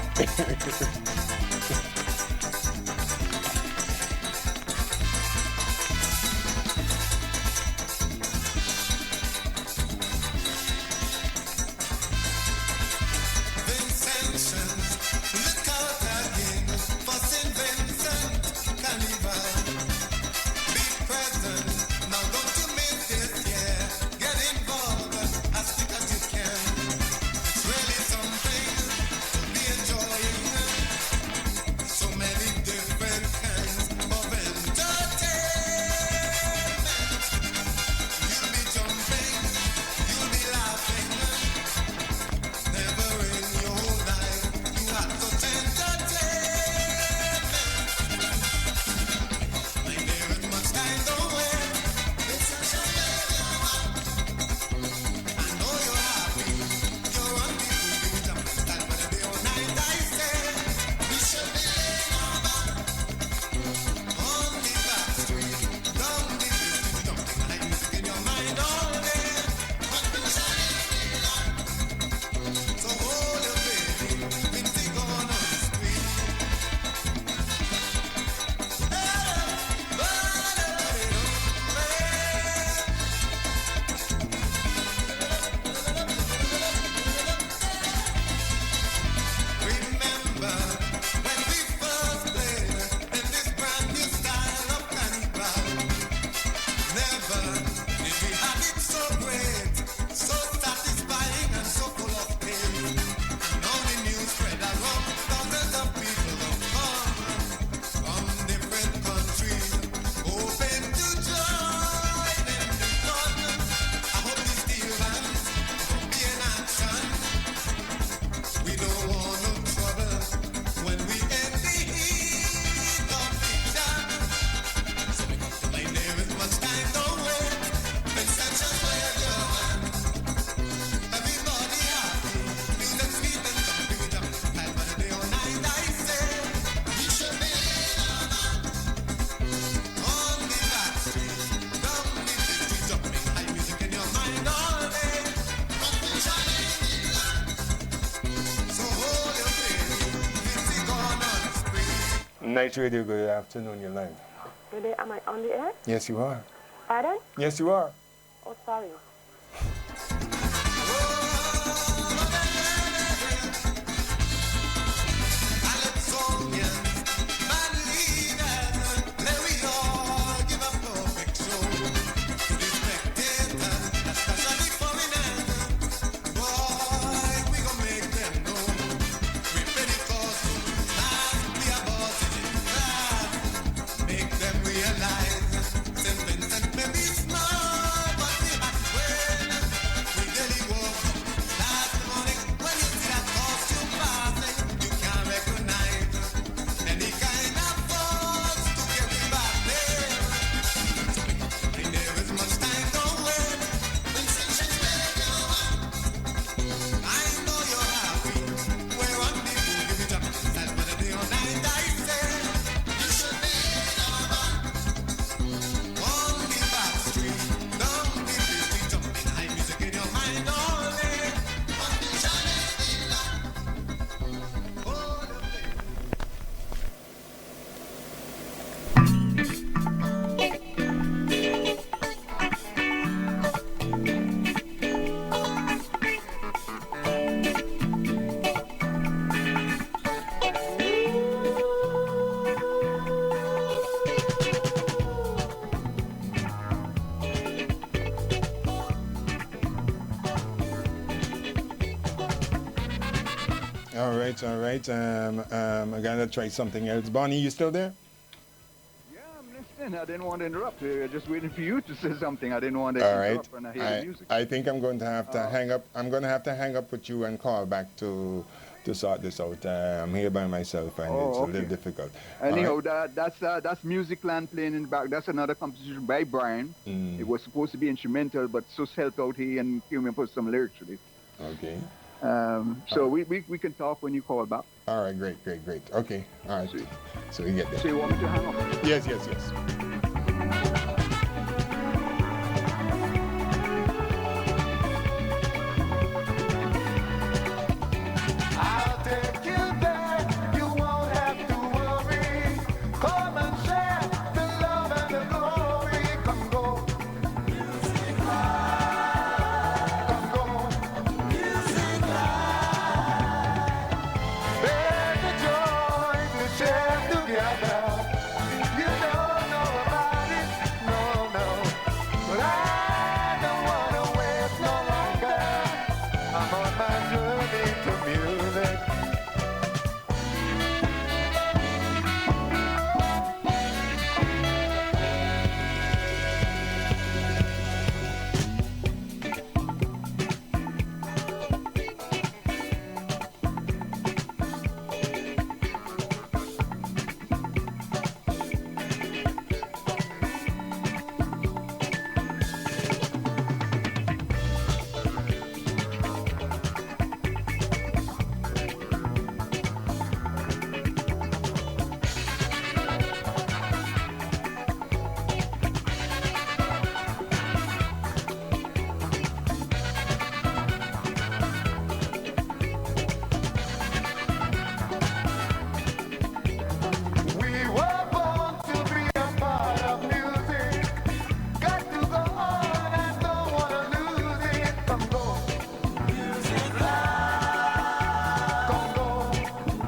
Night Radio, good afternoon, you're live. Today, am I on the air? Yes, you are. Pardon? Yes, you are. Oh, sorry. Realize, St. Vincent may be small, but we have All right. I gotta try something else. Bonnie, you still there? Yeah, I'm listening. I didn't want to interrupt. Just waiting for you to say something. I didn't want to interrupt when I hear the music. I think I'm going to have to hang up. I'm going to have to hang up with you and call back to sort this out. I'm here by myself, and it's a little difficult. Anyhow, that's Musicland playing in the back. That's another composition by Browne. It was supposed to be instrumental, but so helped out he and came and put some lyrics with it. Okay. So we can talk when you call back. All right, great. Okay, all right. So we get there. So you want me to hang up? Yes. I'll take you there, you won't have to worry. Come and share the love and the glory. Come go. Music live. Come go. Music live. There's a joy to share together. You don't know about it, no. But I don't want to wait no longer. I'm on my journey to music. We were born to be a part of music. Got to go on and don't wanna lose it. Come go. Music live. Come go.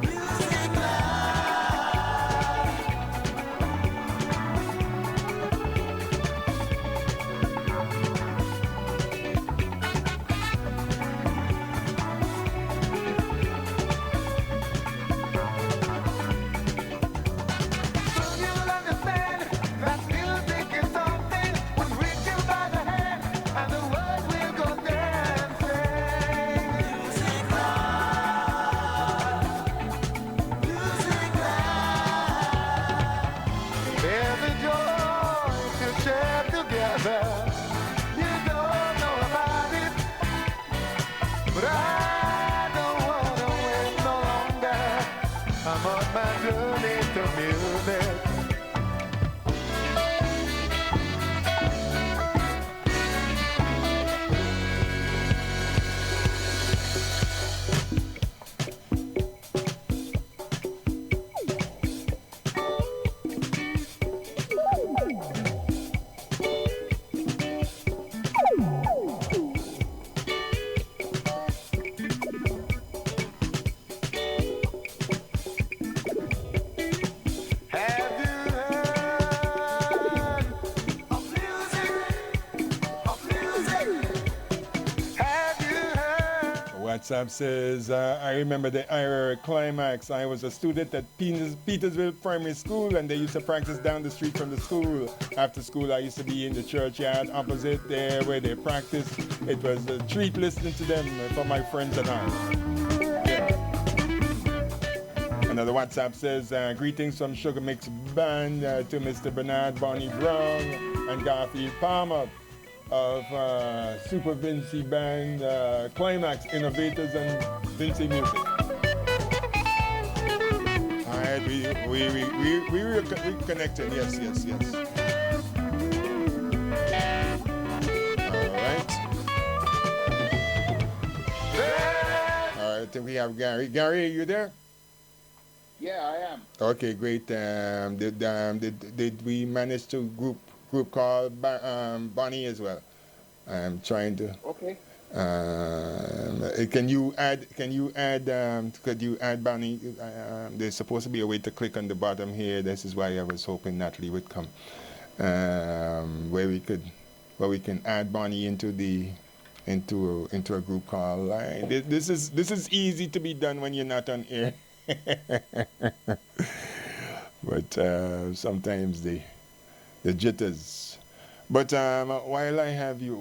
Music live. Soon you'll understand that music is something will reach you by the hand and the world will go dancing. Music live. Music live. There's a joy to share together. You don't know about it, but I don't wanna wait no longer. I'm on my journey to music. Have you heard of music? Of music? Have you heard? WhatsApp says, I remember the era Clymax. I was a student at Petersville Primary School, and they used to practice down the street from the school. After school, I used to be in the churchyard opposite there where they practiced. It was a treat listening to them for my friends and I. Yeah. Another WhatsApp says, greetings from Sugar Mix Band to Mr. Bernard, Bonnie Browne, and Garfield Palmer of Super Vinci Band, Clymax Innovators, and Vinci Music. All right, we reconnected. Yes. All right, then we have Gary. Gary, are you there? Yeah, I am. Okay, great. Did we manage to group call Bonnie as well? I'm trying to. Okay. Could you add Bonnie? There's supposed to be a way to click on the bottom here. This is why I was hoping Natalie would come, where we can add Bonnie into the into a group call. This is easy to be done when you're not on air. But sometimes the jitters. But while I have you,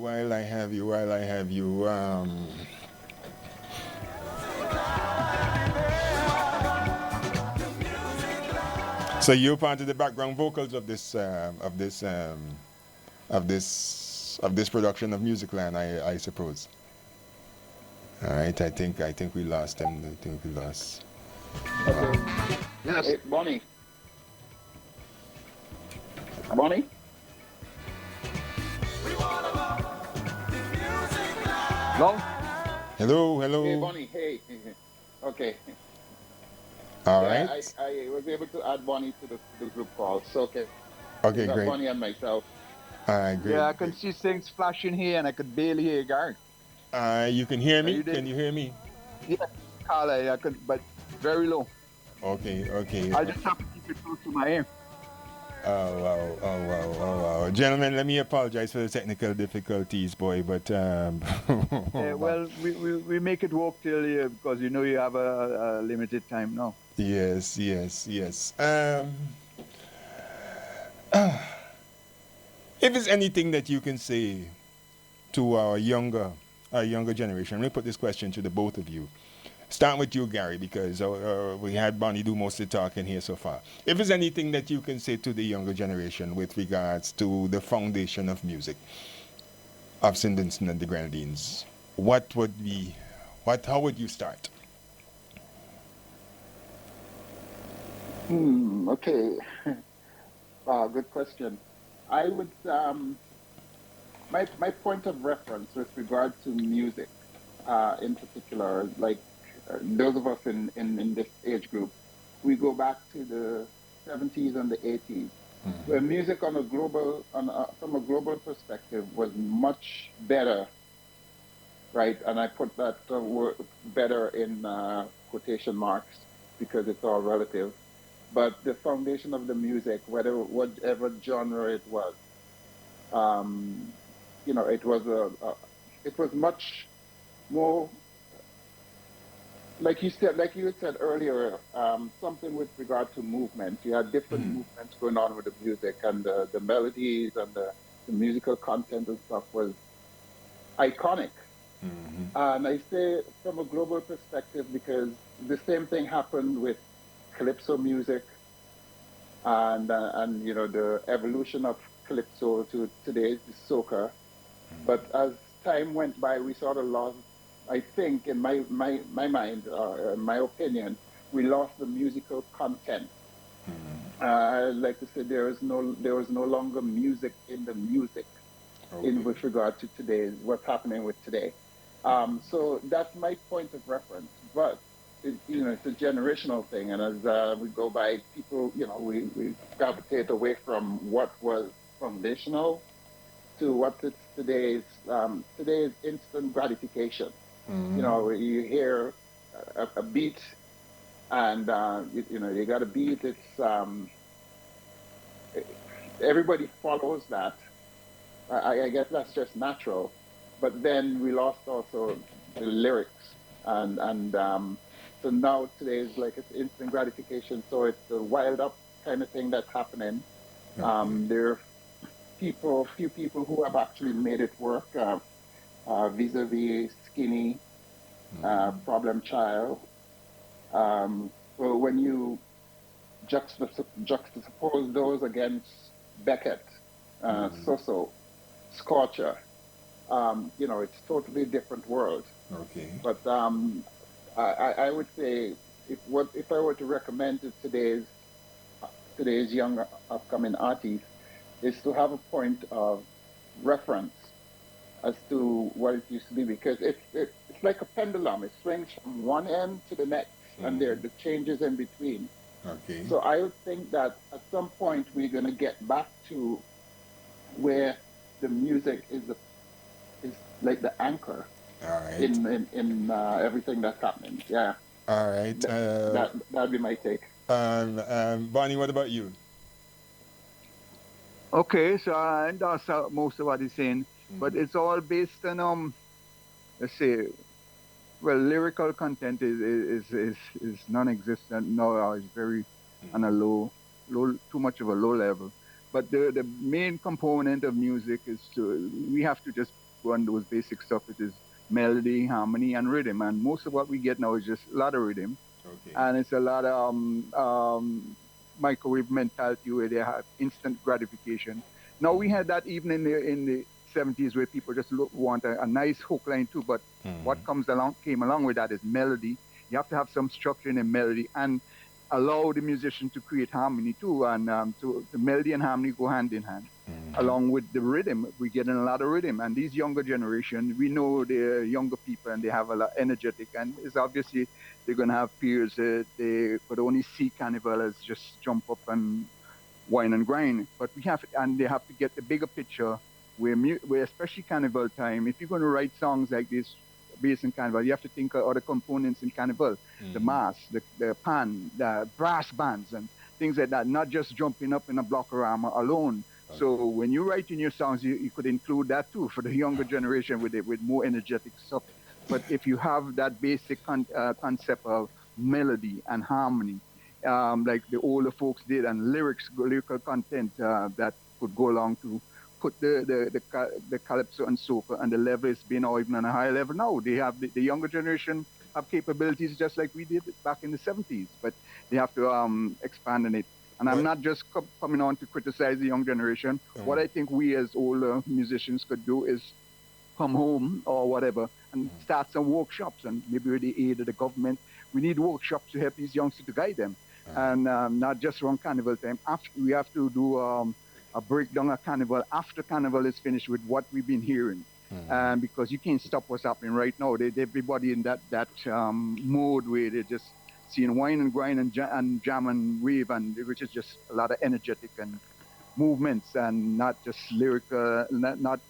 so you're part of the background vocals of this production of Musicland, I suppose. All right, I think we lost him. I think we lost. Yes. Hey, Bonnie. Bonnie? Hello? Hello? Hey, Bonnie, hey. Okay. All right. I was able to add Bonnie to the group call, so okay. Okay, great. Bonnie and myself. All right, great. Yeah, I can see things flashing here, and I could barely hear you, Gary. You can hear me? Can you hear me? Yeah, Carla, I could, but very low. Okay. I'll just have to keep it close to my ear. Oh wow. Gentlemen, let me apologize for the technical difficulties, boy, but well, we make it work till you, because you know you have a limited time now. Yes. If there's anything that you can say to our younger generation, let me put this question to the both of you. Start with you, Gary, because we had Bonnie do most of the talking here so far. If there's anything that you can say to the younger generation with regards to the foundation of music of St. Vincent and the Grenadines, how would you start? Okay. Good question. I would, my point of reference with regard to music in particular, like those of us in this age group, we go back to the 70s and the 80s, where music from a global perspective was much better, right? And I put that word better in quotation marks because it's all relative. But the foundation of the music, whatever genre it was, it was much more, like you said earlier, something with regard to movement. You had different movements going on with the music, and the melodies and the musical content and stuff was iconic. And I say from a global perspective because the same thing happened with calypso music and the evolution of calypso to today's soca. But as time went by, we sort of lost, I think, in my mind, in my opinion, we lost the musical content. I'd like to say there was no longer music in the music with regard to what's happening with today. So that's my point of reference. But it's a generational thing, and as we go by, people, we gravitate away from what was foundational to what is today's instant gratification. You hear a beat, and you got a beat. It's everybody follows that. I guess that's just natural. But then we lost also the lyrics, and so now today is like it's instant gratification. So it's a wild up kind of thing that's happening. There are few people who have actually made it work. Vis-a-vis Skinny, Problem Child. Well, when you juxtapose those against Beckett, So-So, Scorcher, it's totally different world. Okay. But I would say if I were to recommend to today's young upcoming artists is to have a point of reference as to what it used to be, because it's like a pendulum. It swings from one end to the next, and there are the changes in between. Okay. So I would think that at some point we're going to get back to where the music is like the anchor. All right. In everything that's happening. Yeah. All right. That'd be my take. Bonnie, what about you? Okay, so I endorse most of what he's saying, but it's all based on let's say, well, lyrical content is non-existent now. It's very on a low, too much of a low level. But the main component of music is we have to just run those basic stuff, which is melody, harmony, and rhythm. And most of what we get now is just a lot of rhythm. Okay. And it's a lot of microwave mentality where they have instant gratification. Now we had that even in the 70s where people just want a nice hook line too, but what came along with that is melody. You have to have some structure in the melody and allow the musician to create harmony too, and the melody and harmony go hand in hand. Along with the rhythm, we're getting a lot of rhythm, and these younger generation, we know they're younger people and they have a lot energetic, and it's obviously they're going to have peers they could only see carnival as just jump up and whine and grind, but they have to get the bigger picture where especially carnival time, if you're going to write songs like this based in carnival, you have to think of other components in carnival, the mass, the pan, the brass bands and things like that, not just jumping up in a blockorama alone. Okay. So when you write in your songs, you could include that too for the younger generation with more energetic stuff. But if you have that basic concept of melody and harmony, like the older folks did, and lyrical content that could go along to put the calypso and soca, and the level is being even on a higher level now. They have the younger generation have capabilities just like we did back in the 70s, but they have to expand on it. And I'm not just coming on to criticize the young generation. What I think we as older musicians could do is come home or whatever and start some workshops, and maybe with the aid of the government. We need workshops to help these youngsters to guide them, and not just around carnival time. We have to do a breakdown of carnival after carnival is finished with what we've been hearing, because you can't stop what's happening right now. Everybody in that mode where they're just seeing wine and grind and jam and wave, and which is just a lot of energetic and movements, and not just lyrical, not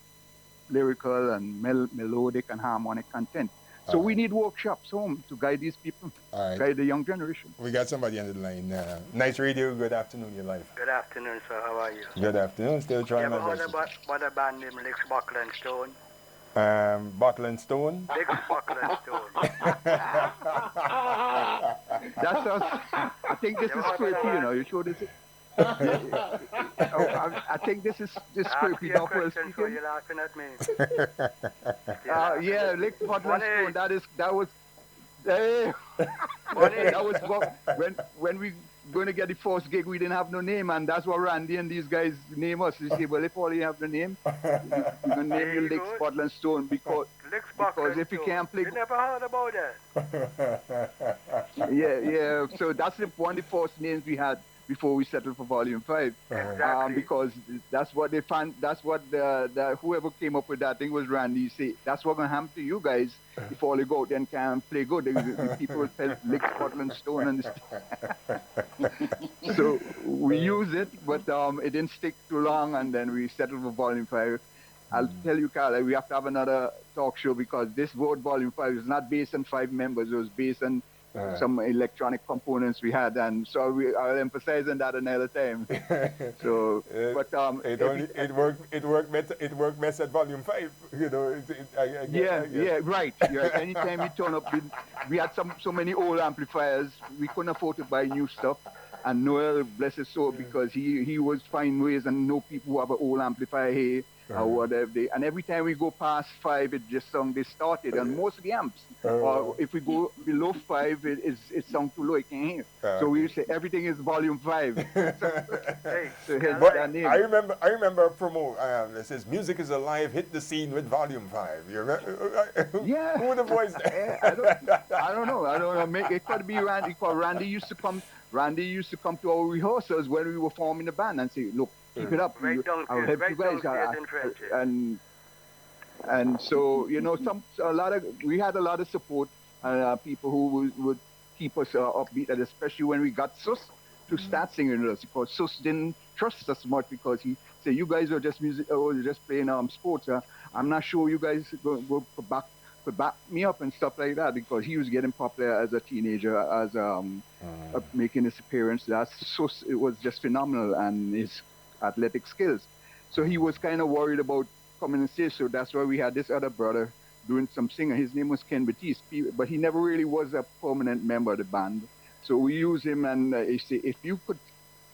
lyrical and melodic and harmonic content. So we need workshops home to guide these people, guide the young generation. We got somebody on the line. Nice radio. Good afternoon, your life. Good afternoon, sir. How are you? Good afternoon. Still trying my best. What a band named Licks, Buckle and Stone. Buckle and Stone? Licks, Buckle and Stone. That's us. I think this is creepy, you know. You sure this is? I think this is creepy. So you're laughing at me. Yeah, Licks, Buckle and Stone. That was when we going to get the first gig, we didn't have no name, and that's what Randy and these guys name us. They say, well, if all you have the name, you're going to name you Licks, Bottle and Stone, because if you can't play... You never heard about that. Yeah, so that's one of the first names we had before we settled for Volume 5. Exactly. Because that's what they found, that's what whoever came up with that thing was Randy. Say, that's what's going to happen to you guys if all you go out and can't play good. The people will tell Licks, Bottle and Stone and so we use it, but it didn't stick too long, and then we settled for Volume 5. I'll tell you, Carl, we have to have another talk show, because this vote Volume 5 is not based on 5 members. It was based on some electronic components we had, and so I'll emphasize on that another time. So, but it worked best at Volume 5, you know. Yeah, right. Anytime we turn up, we had so many old amplifiers, we couldn't afford to buy new stuff. And Noel, bless his soul, because he was finding ways and know people who have an old amplifier here or whatever. And every time we go past 5, it just sung they started on most of the amps. Or if we go below 5, it's sung too low, you can't hear. So we say everything is Volume 5. But I remember a promo that says, "Music is alive, hit the scene with Volume 5." You remember? Yeah. Who would have voiced that? I don't know. It could be Randy, because Randy used to come to our rehearsals when we were forming the band and say, "Look, keep it up. I'll help you guys." And so, you know, we had a lot of support, people who would keep us upbeat, and especially when we got Sus to start singing with us, because Sus didn't trust us much, because he said, "You guys are just just playing sports. I'm not sure you guys go back me up," and stuff like that, because he was getting popular as a teenager, as making his appearance. It was just phenomenal, and his athletic skills. So he was kind of worried about coming on stage. So that's why we had this other brother, doing some singing. His name was Ken Batiste, but he never really was a permanent member of the band. So we use him, and he say, if you could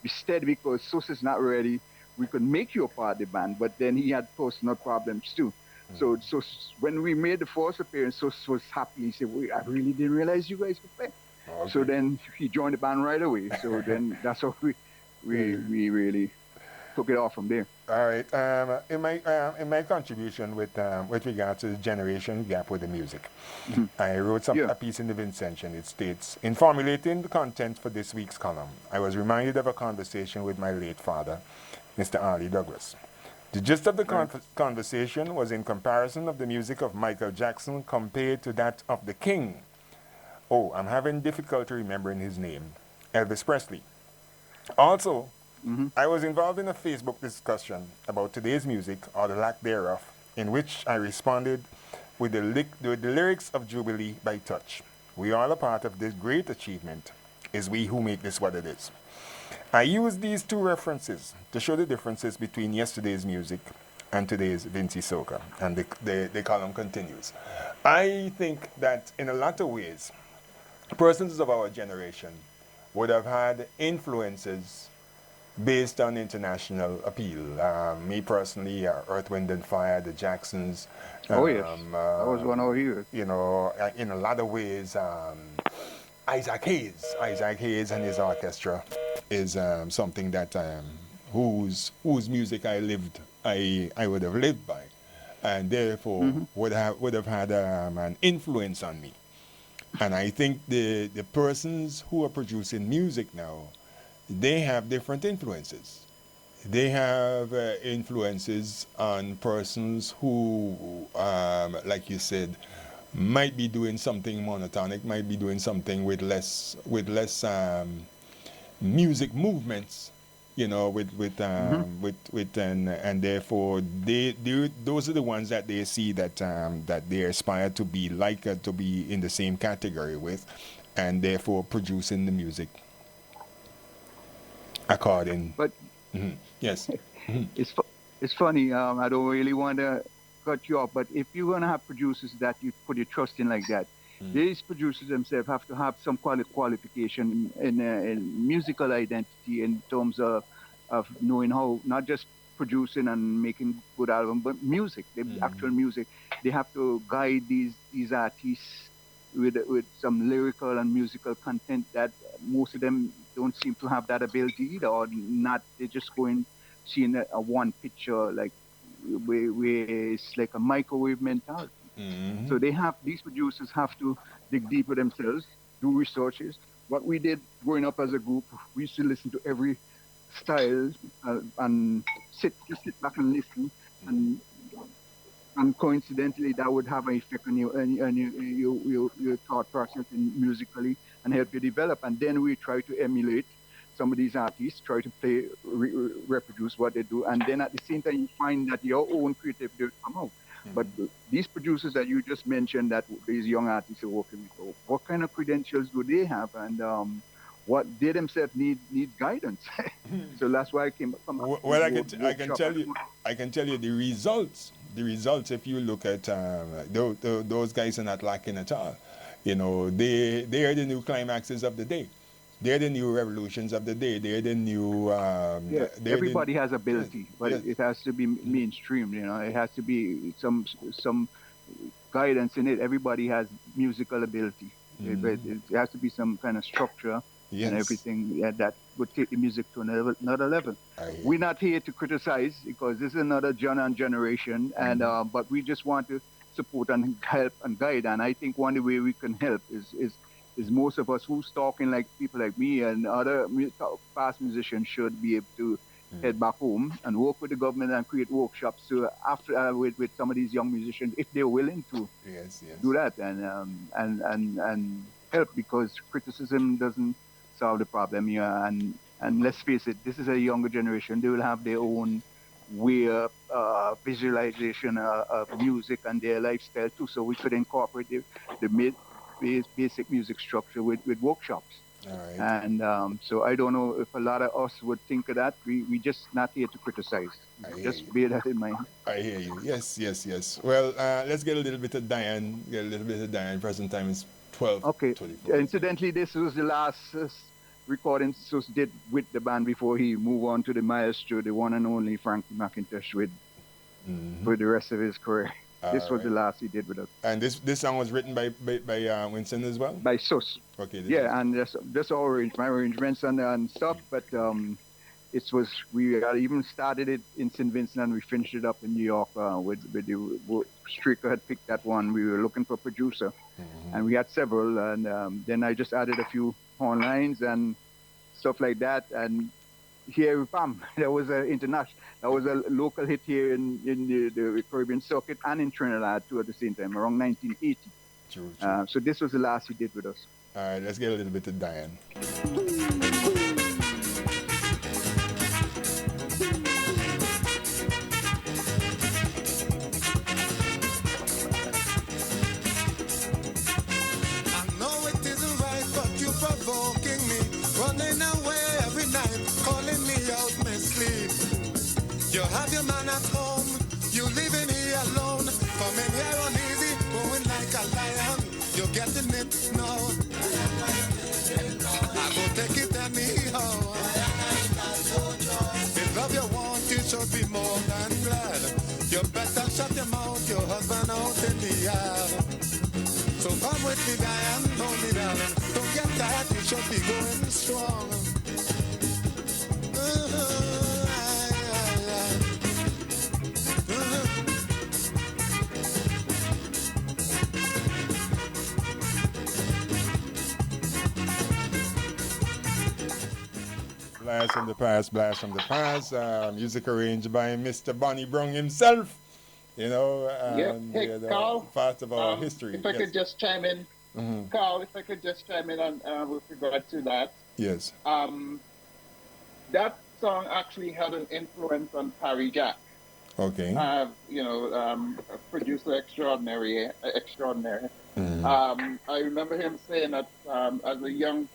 be steady because Sus is not ready, we could make you a part of the band. But then he had personal problems too. So when we made the first appearance, Sus was happy. He said, I really didn't realize you guys could play. Okay. So then he joined the band right away. So then that's how we really took it off from there. All right. In my contribution with regard to the generation gap with the music, I wrote a piece in the Vincentian. It states, in formulating the content for this week's column, I was reminded of a conversation with my late father, Mr. Arlie Douglas. The gist of the conversation was in comparison of the music of Michael Jackson compared to that of the King. Oh, I'm having difficulty remembering his name. Elvis Presley. Also, I was involved in a Facebook discussion about today's music, or the lack thereof, in which I responded with the lyrics of Jubilee by Touch. We all a part of this great achievement. Is we who make this what it is. I use these two references to show the differences between yesterday's music and today's Vincy Soca. And the column continues. I think that in a lot of ways, persons of our generation would have had influences based on international appeal. Me personally, Earth, Wind and Fire, the Jacksons. Oh yes, I was one over here. You know, in a lot of ways, Isaac Hayes and his orchestra is something that whose music I would have lived by, and therefore would have had an influence on me. And I think the persons who are producing music now, they have different influences. They have influences on persons who, like you said, might be doing something monotonic, might be doing something with less music movements, you know, and therefore those are the ones that they see that they aspire to be like, to be in the same category with, and therefore producing the music according. But yes, it's funny. I don't really want to cut you off, but if you're gonna have producers that you put your trust in like that, these producers themselves have to have some qualification in musical identity in terms of knowing how, not just producing and making good album, but music, the actual music. They have to guide these artists with some lyrical and musical content that most of them don't seem to have that ability either, or not. They're just going seeing a one picture, like where it's like a microwave mentality. So these producers have to dig deeper themselves, do researches. What we did growing up as a group, we used to listen to every style and sit back and listen, and coincidentally that would have an effect on your thought process musically and help you develop. And then we try to emulate some of these artists, try to play, reproduce what they do, and then at the same time you find that your own creativity will come out. But these producers that you just mentioned, that these young artists are working with, what kind of credentials do they have, and what they themselves need guidance? So that's why I came. Well, I can tell you the results. The results, if you look at those guys, are not lacking at all. You know, they are the new climaxes of the day. They're the new revolutions of the day. They're the new. Everybody has ability, but it has to be mainstream. You know, it has to be some guidance in it. Everybody has musical ability. It has to be some kind of structure and everything that would take the music to another level. We're not here to criticize, because this is another genre and generation, and but we just want to support and help and guide. And I think one way we can help is most of us who's talking, like people like me and other past musicians, should be able to head back home and work with the government and create workshops to after with some of these young musicians, if they're willing to do that, and help, because criticism doesn't solve the problem here. And let's face it, this is a younger generation. They will have their own way of visualization of music and their lifestyle too. So we could incorporate the basic music structure with workshops. All right. And so I don't know if a lot of us would think of that. We just not here to criticize. Just bear that in mind. I hear you. Yes, yes, yes. Well, let's get a little bit of Diane. Get a little bit of Diane. Present time is 12. Okay. 24. Incidentally, this was the last recording Sus did with the band before he moved on to the maestro, the one and only Frankie McIntosh, with for the rest of his career. This was the last he did with us. And this song was written by Winston as well? By Sus. Okay. Yeah, and just my arrangements and stuff, but we had even started it in St. Vincent and we finished it up in New York with the Stricker had picked that one. We were looking for a producer, and we had several, and then I just added a few horn lines and stuff like that, and here, bam, there was a local hit here in the Caribbean circuit and in Trinidad too at the same time, around 1980. True. So this was the last he did with us. All right, let's get a little bit of Diane. I know it isn't right, but you're provoking me. Running away every night, calling me out my sleep. You have your man at home, you living here alone. Coming here uneasy, going like a lion. You're getting it now. I go take it anyhow. If love you want, you should be more than glad. You better shut your mouth, your husband out in the yard. So come with me, Diane, hold me down. Don't get tired, you should be going strong. Blast from the past, blast from the past. Music arranged by Mr. Bonnie Browne himself. You know, Hey, Carl, part of our history. If I could just chime in, Carl, if I could just chime in on with regard to that. Yes. That song actually had an influence on Parry Jack. Okay. A producer extraordinary. I remember him saying that as a young,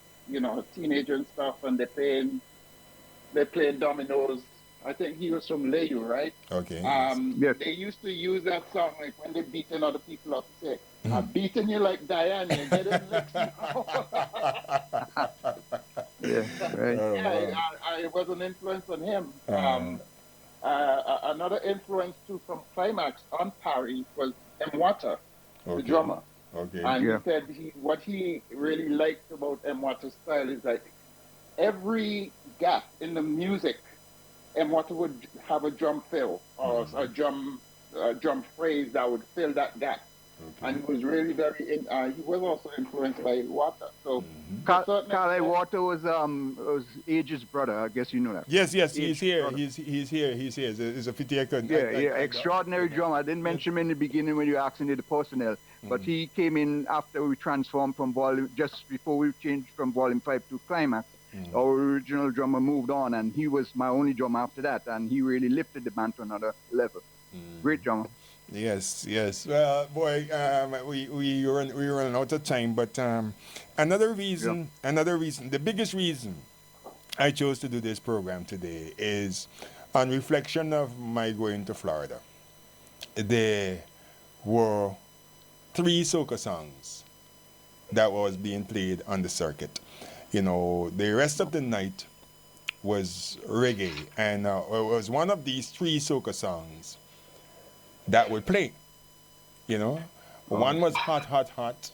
teenager and stuff, and they played dominoes. I think he was from Layu, right? Okay. Yes. They used to use that song like when they're beating other people up. Say, I'm beating you like Diane. You're getting licked now. Yeah, right. It was an influence on him. Another influence too from Clymax on Parry was Mwata, the drummer. Okay. And he said what he really liked about Mwata's style is that every gap in the music, Mwata would have a drum fill or a drum phrase that would fill that gap. Okay. And he was really he was also influenced by Wata. So Carl Wata was Age's brother. I guess you know that. Yes, he's here. He's here. He's a 50-acre. Extraordinary drummer. I didn't mention him in the beginning when you were asking the personnel, but he came in after we transformed from just before we changed from volume 5 to Clymax. Our original drummer moved on, and he was my only drummer after that, and he really lifted the band to another level. Great drummer. Yes. Well, boy, we run out of time, but another reason, the biggest reason I chose to do this program today is on reflection of my going to Florida. There were 3 soca songs that was being played on the circuit. The rest of the night was reggae, and it was one of these 3 soca songs that would play. One was Hot, Hot, Hot.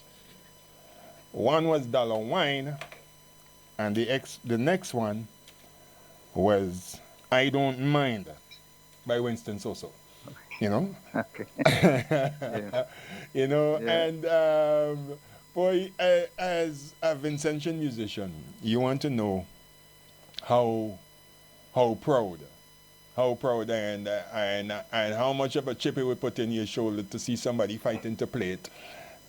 One was Dollar Wine, and the next one was I Don't Mind by Winston Soso. Okay. And boy, as a Vincentian musician, you want to know how proud and how much of a chip it would put in your shoulder to see somebody fighting to play it.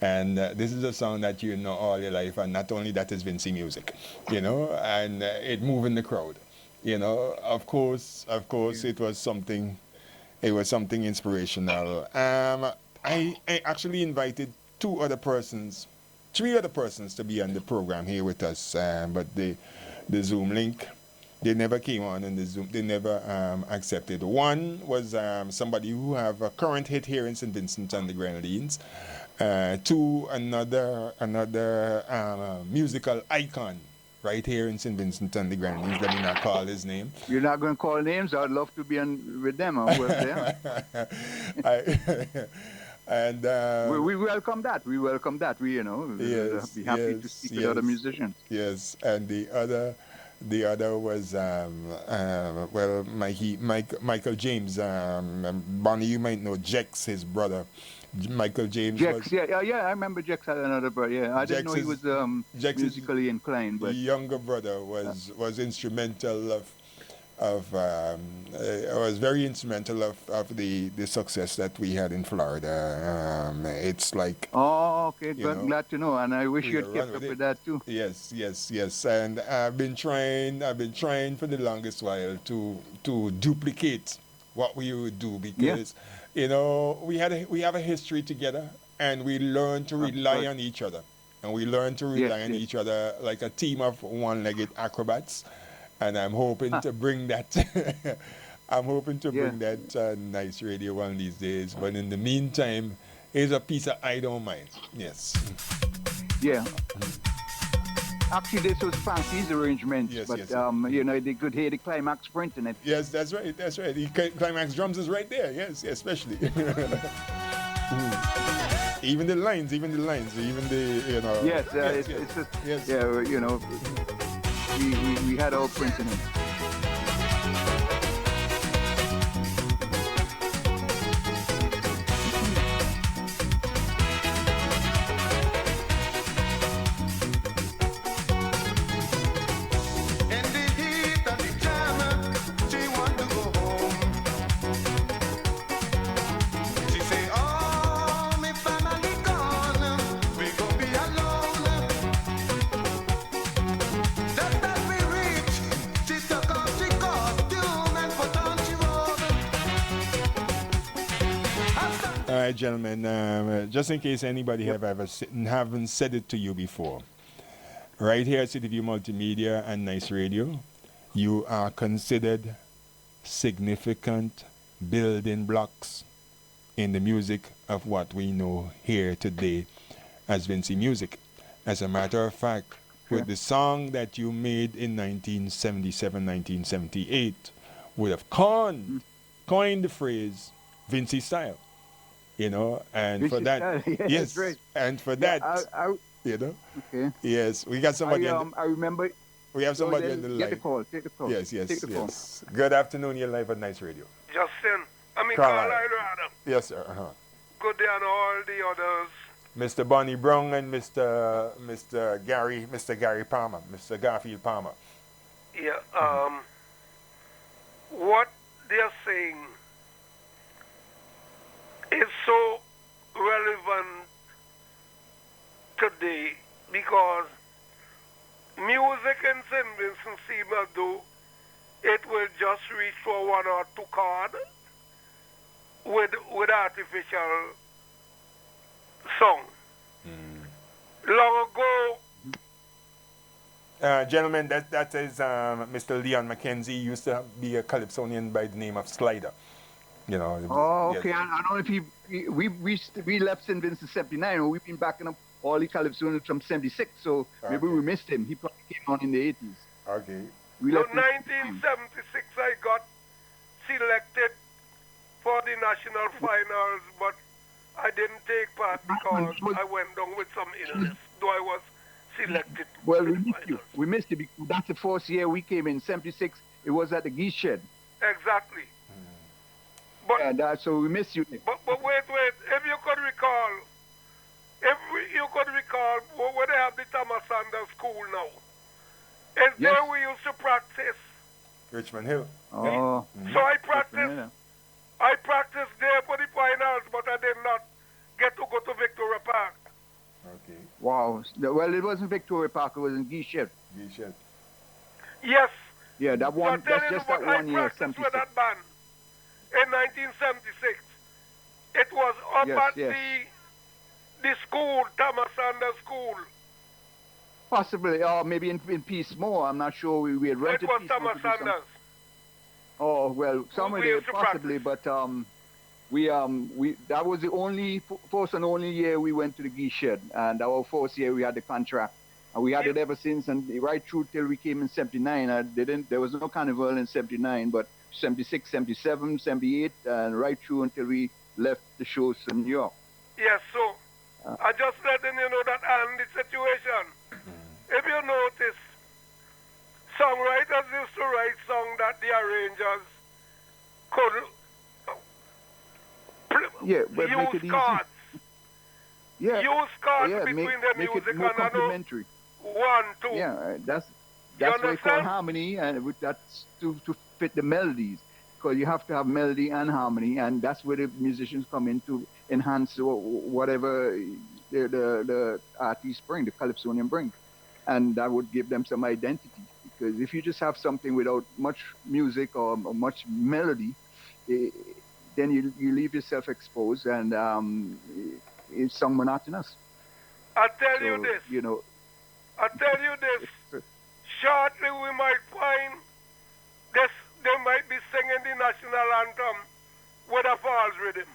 And this is a song that you know all your life, and not only that is Vincy music, and it moving the crowd. Of course, it was something inspirational. I actually invited 2 other persons three other persons to be on the program here with us, but the Zoom link, they never came on in the Zoom. They never accepted. One was somebody who have a current hit here in St. Vincent and the Grenadines. Two, another musical icon right here in St. Vincent and the Grenadines. Let me not call his name. You're not going to call names? I'd love to be on with them. Or with them. And we welcome that. We welcome that. We, yes, be happy to speak with other musicians. Yes, and the other was Michael James. Bonnie, you might know Jex, his brother. Michael James. Jex, I remember Jex had another brother. Yeah, I didn't know he was musically inclined. But the younger brother was instrumental was very instrumental of the success that we had in Florida. It's like, oh, okay, glad to know, and I wish you'd kept up with that too. Yes, and I've been trying for the longest while to duplicate what we would do, because we have a history together, and we learn to rely on each other, and we learn to rely on each other like a team of one-legged acrobats. And I'm hoping to bring that. Bring that nice radio one of these days. But in the meantime, here's a piece of I Don't Mind. Yes. Yeah. Actually, this was Frankie's arrangement, they could hear the Clymax print in it. Yes, that's right. The Clymax drums is right there. Yes, especially. Even the lines, even the Yes, we had all prints in it. Gentlemen, just in case anybody haven't said it to you before, right here at CTVIEW Multimedia and Nice Radio, you are considered significant building blocks in the music of what we know here today as Vincy music. As a matter of fact, with the song that you made in 1977, 1978, would have coined the phrase Vincy style. And for that, yes, right. And for that, okay. Yes, we got somebody. I remember. We have somebody on the line. Take the call. Yes. Take the call. Good afternoon, you're live at Nice Radio. Justin, Carlisle. Yes, sir. Good day on all the others. Mr. Bonnie Browne and Mr. Gary Palmer, Mr. Garfield Palmer. Yeah. What they're saying is so relevant today because music in St. Vincent seems as though it will just reach for one or two chords with artificial song. Long ago, gentlemen, that is Mr. Leon McKenzie. Used to be a calypsonian by the name of Slider. Oh, okay. Yes. I don't know if we left St. Vincent 79. We've been backing up all the calypsonians from 76, so maybe we missed him. He probably came on in the 80s. Okay. In 1976, I got selected for the national finals, but I didn't take part because I went down with some illness, though I was selected. Well, we missed you. We missed you because that's the first year we came in. 76, it was at the Geese Shed. Exactly. But, so we miss you. But wait. If you could recall, where they have the Thomas Sanders School now, is there we used to practice. Richmond Hill. Oh. So I practiced there for the finals, but I did not get to go to Victoria Park. Okay. Wow. Well, it wasn't Victoria Park. It was in Geese Shed. Yes. Yeah, that one. That's just that 1 year. I practiced with that band in 1976. It was up at the the school, Thomas Sanders School. Possibly, or maybe in Peacemore. I'm not sure. We had rented It was Peacemore Thomas Sanders. Oh well, somewhere We there used to possibly, practice. but we that was the only first and only year we went to the geese shed, and our first year we had the contract, and we had it ever since, and right through till we came in '79. There was no carnival in '79, but '76, '77, '78, and right through until we left the shows in New York. Yes, so I just letting you know that and the situation. If you notice, songwriters used to write songs that the arrangers could but make it use chords. easy. Yeah, Use chords between the make music it more and I know complementary. 1, 2. Yeah, that's what we call harmony, and that's to fit the melodies, because you have to have melody and harmony, and that's where the musicians come in to enhance whatever the artists bring, the calypsonian bring, and that would give them some identity. Because if you just have something without much music or much melody, then you leave yourself exposed, and it's so monotonous. I tell you this. You know. I tell you this. Shortly we might find this. They might be singing the national anthem with a false rhythm.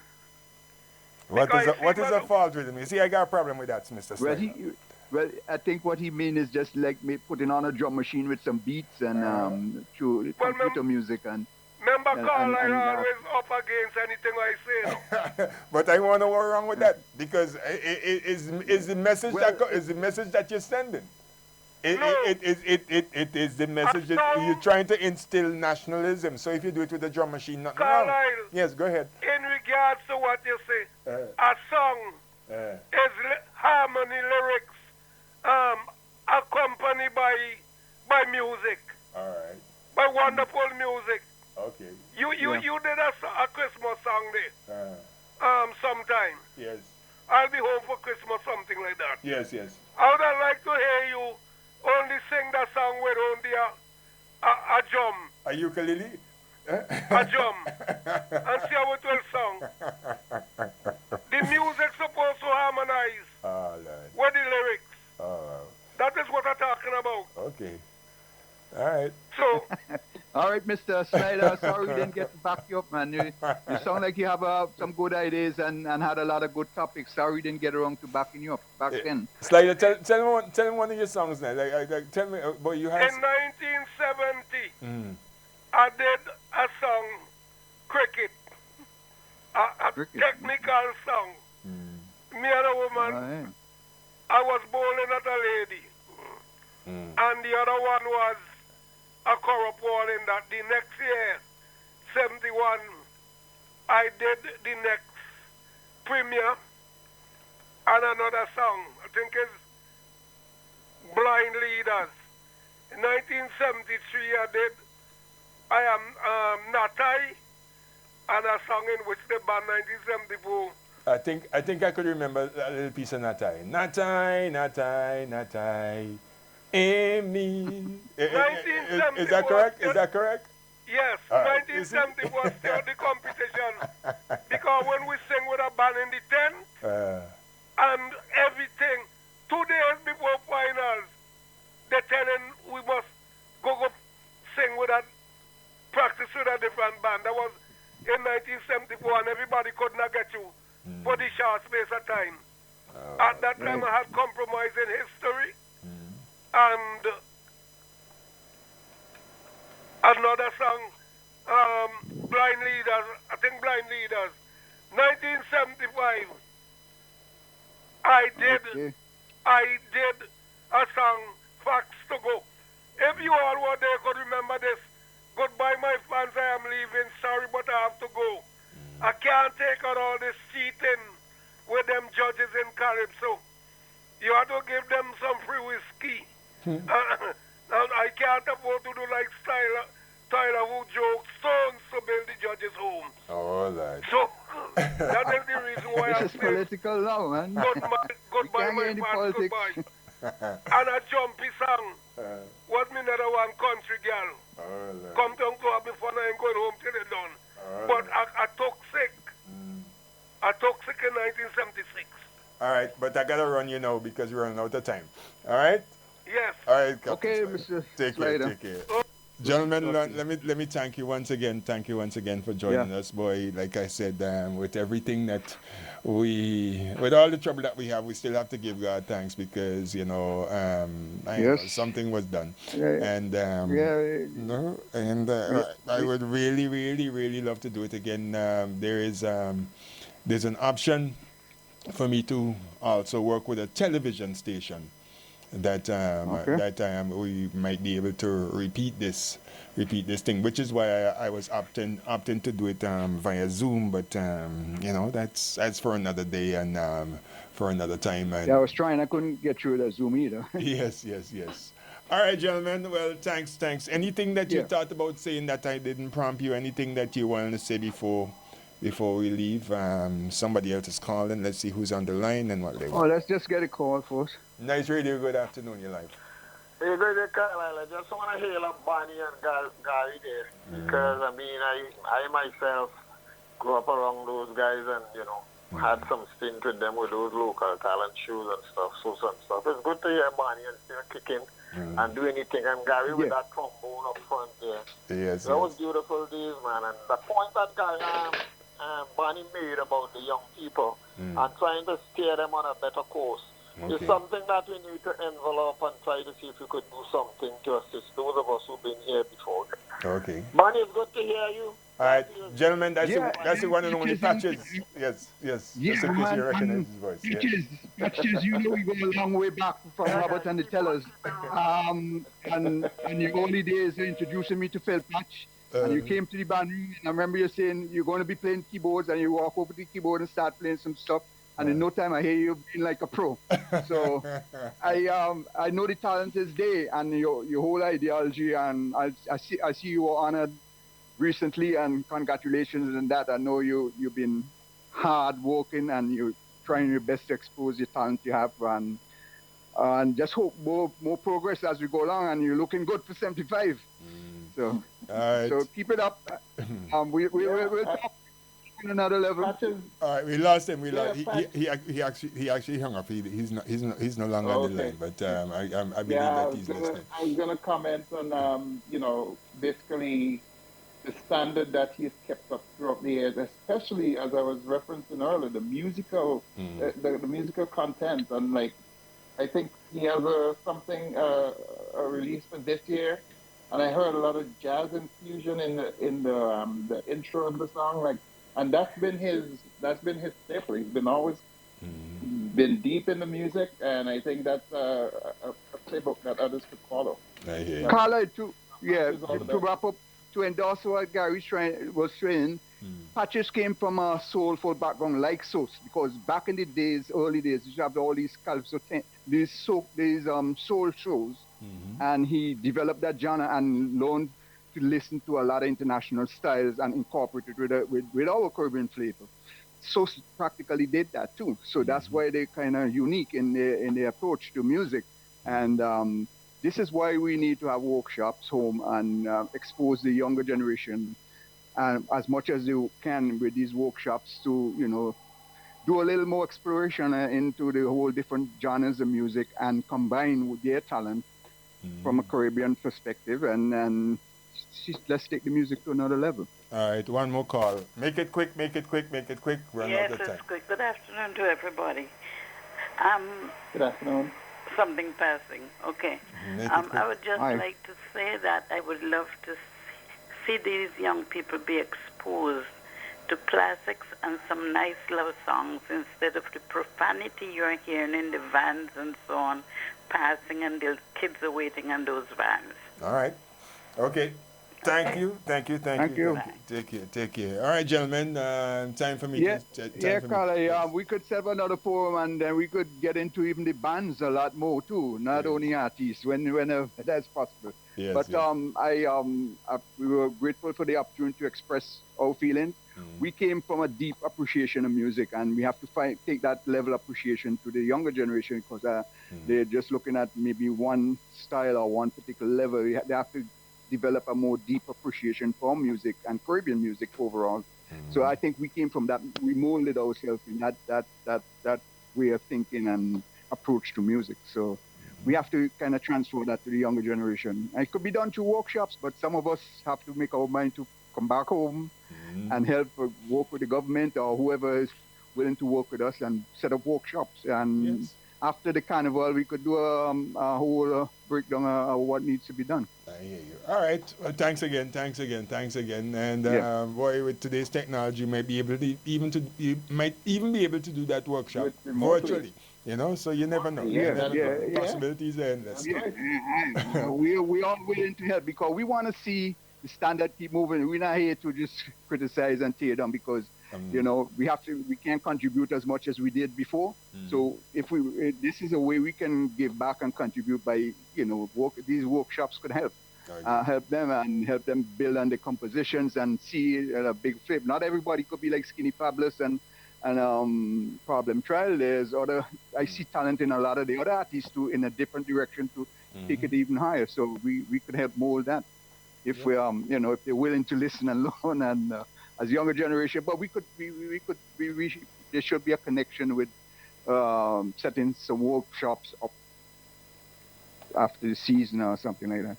What is a false rhythm? You see, I got a problem with that, Mr. Snyder. Well, I think what he means is just like me putting on a drum machine with some beats and through computer music and. Remember, Carlisle always up against anything I say. But I want to know what's wrong with that, because is the message that you're sending. It is the message that you're trying to instill nationalism. So if you do it with a drum machine, nothing wrong. Yes, go ahead. In regards to what you say, a song is harmony, lyrics, accompanied by music. All right. By wonderful music. Okay. You did a Christmas song there. Sometime. Yes. I'll be home for Christmas, something like that. Yes. I would like to hear you only sing that song with only a drum. A ukulele? A drum. And see how it will sound. The music's supposed to harmonize with the lyrics. That is what I'm talking about. Okay. All right. So. All right, Mr. Snyder, sorry we didn't get to back you up, man. You sound like you have some good ideas and had a lot of good topics. Sorry we didn't get around to backing you up back then. Snyder, tell me one of your songs now. Tell me, but you have... In 1970, I did a song, Cricket, a technical song. Me and a woman, I was bowling at a lady, and the other one was a corrupt wall. In that the next year, 71, I did the next premiere and another song, I think it's Blind Leaders. In 1973, I Am Natai, and a song in which the band 1974. I think I could remember a little piece of Natai. Natai. Amy. Is that correct? Is that correct? Yes, 1970 was still the competition. Because when we sing with a band in the tent, and everything, 2 days before finals, they're telling we must go sing with a, practice with a different band. That was in 1974, and everybody could not get you for the short space of time. At that time, I had compromised in history. And another song, Blind Leaders, I think Blind Leaders, 1975, I did a song, Facts to Go. If you all were there could remember this, goodbye my fans, I am leaving, sorry but I have to go. I can't take on all this cheating with them judges in Calypso. You have to give them some free whiskey. I can't afford to do like Tyler who jokes stones to build the judge's home. All right. So that is the reason why this is political now, man. Goodbye, my fans, goodbye. And a jumpy song was me another one, Country Girl. Right. Come down to her before I ain't going home till it's done. Right. But I took sick. I took sick in 1976. All right, but I gotta run you now because we're running out of time. All right. Yes. All right, Captain Okay, Slider. Mr. Take Slider. care. Gentlemen, let me thank you once again. Thank you once again for joining us, boy. Like I said, with everything that with all the trouble that we have, we still have to give God thanks because something was done, and I would really, really, really love to do it again. There's an option for me to also work with a television station that we might be able to repeat this thing, which is why I was opting to do it via Zoom, but that's for another day and for another time. And I was trying, I couldn't get through the Zoom either. yes. All right, gentlemen. Well, thanks. Anything that you thought about saying that I didn't prompt you? Anything that you wanted to say before we leave? Somebody else is calling. Let's see who's on the line and what they want. Oh, let's just get a call first. Nice radio. Good afternoon, your life. Hey, good Carlisle. I just want to hail up Bonnie and Gary there because I myself grew up around those guys and had some stint with them with those local talent shows and stuff. It's good to hear Bonnie and still kicking and do anything. And Gary with that trombone up front there. Yes. That was beautiful days, man. And the point that Bonnie made about the young people and trying to steer them on a better course. Okay. It's something that we need to envelop and try to see if we could do something to assist those of us who've been here before. Okay. Bonnie, it's good to hear you. All right, gentlemen, that's the one and only Patches. Yes. Yeah, just in case you recognize his voice. Patches, we go a long way back from Robert and the Tellers. And your early days, you introducing me to Phil Patch. And you came to the band room, and I remember you saying you're going to be playing keyboards, and you walk over to the keyboard and start playing some stuff. And in no time, I hear you being like a pro. So I know the talent is there, and your whole ideology, and I see you were honored recently, and congratulations on that. I know you've been hard working, and you're trying your best to expose your talent you have, and just hope more progress as we go along. And you're looking good for 75. So so keep it up. We'll talk. Another level. All right, we lost him. He actually hung up. He's no longer on the line. But I believe that he's listening. I was gonna comment on basically the standard that he's kept up throughout the years, especially as I was referencing earlier, the musical the musical content, and I think he has a release for this year. And I heard a lot of jazz infusion in the intro of the song, and that's been his staple. He's been always been deep in the music, and I think that's a playbook that others could follow. Carla, to wrap up, to endorse what Gary was saying, Patches came from a soulful background like Sos, because back in the early days, you used to have all these soul shows, and he developed that genre and learned to listen to a lot of international styles and incorporate it with our Caribbean flavor. So practically did that too. So that's why they're kind of unique in their approach to music. And this is why we need to have workshops home and expose the younger generation as much as you can with these workshops to, do a little more exploration into the whole different genres of music and combine with their talent from a Caribbean perspective, and let's take the music to another level. All right, one more call. Make it quick. Run out of time. It's quick. Good afternoon to everybody. Good afternoon. Something passing. Okay. I would just like to say that I would love to see these young people be exposed to classics and some nice love songs instead of the profanity you're hearing in the vans and so on, passing, and the kids are waiting on those vans. All right. Okay. Thank you. Take care. All right, gentlemen. Time for me to... Carla, we could set up another forum, and then we could get into even the bands a lot more, too. Not only artists, whenever that's possible. Yes, but we were grateful for the opportunity to express our feelings. We came from a deep appreciation of music, and we have to take that level of appreciation to the younger generation, because they're just looking at maybe one style or one particular level. They have to develop a more deep appreciation for music and Caribbean music overall. So I think we came from that. We molded ourselves in that way of thinking and approach to music. So we have to kind of transfer that to the younger generation. And it could be done through workshops, but some of us have to make our mind to come back home and help work with the government or whoever is willing to work with us and set up workshops. And after the carnival, we could do a whole breakdown of what needs to be done. I hear you. All right. Well, thanks again. And boy, with today's technology, you might be able to you might even be able to do that workshop virtually. You know, so you never know. Possibilities are endless. We are willing to help because we want to see the standard keep moving. We're not here to just criticize and tear down because you know we can't contribute as much as we did before. So if this is a way we can give back and contribute by these workshops could help them and help them build on the compositions and see a big flip. Not everybody could be like Skinny Fabulous and Problem Trial. I see talent in a lot of the other artists too in a different direction to take it even higher. So we could help mold that if if they're willing to listen and learn and as younger generation. But there should be a connection with setting some workshops up after the season or something like that.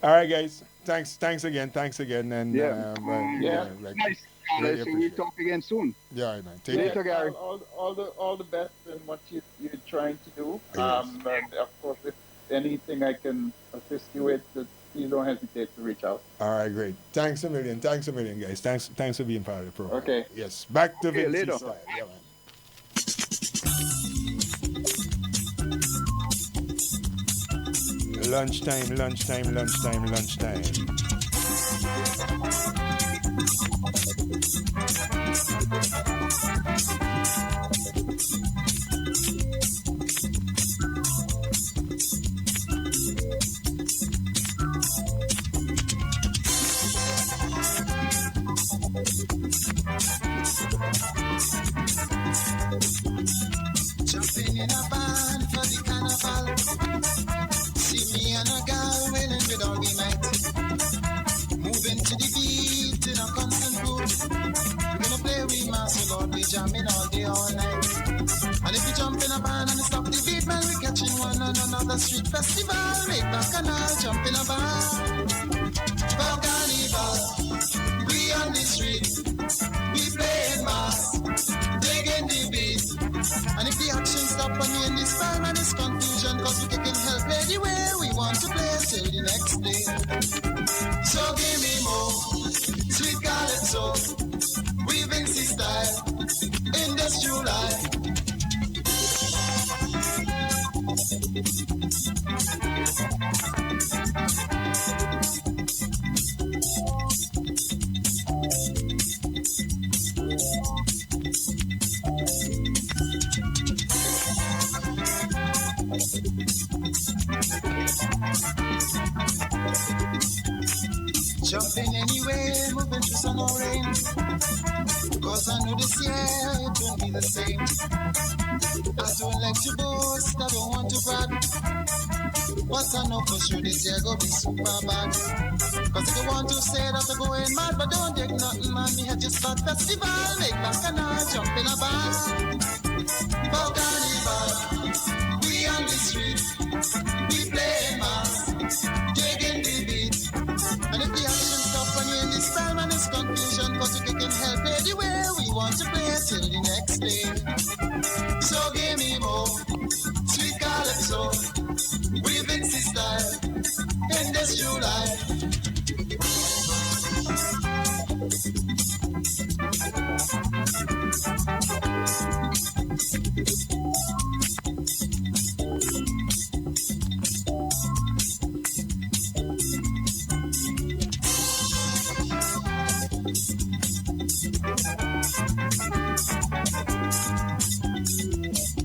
All right, guys. Thanks again. And nice. So we'll talk again soon. Yeah, man. Take care, Gary. All the best in what you're trying to do. And of course, if anything I can assist you with, please don't hesitate to reach out. All right, great. Thanks a million, guys. Thanks for being part of the program. Okay. Yes. Back to Vinci later. Style. Yeah, man. Lunchtime. Jumping in a band for the carnival. See me and a girl winning with all we might. Moving to the beat in a constant groove. We're gonna play with massive Lord, we jamming all day, all night. And if you jump in a band and stop the beat, man, we catching one and another street festival. Make back and I'll jump in a band. For carnival, we on the street, we playing mass, digging the beat. And if the action stop on me in this time and this confusion, cause we can help play the way we want to play till the next day. So give me more sweet calypso, we Vinci style, industrial life. Jumping anywhere, moving through sun or rain. Cause I know this year it won't be the same. I don't like to boast, I don't want to brag. What I know for sure this year go be super bad. Cause if you want to say that I'm going mad, but don't take nothing, man. Me had just start festival, make back and I jump in a band. For carnival, we on the street, we play mass, digging the beat. And if the action stop on you in this time and this confusion, cause we can help play the way we want to play till the next day. So give me more sweet calypso, we Vinci style, industrial life.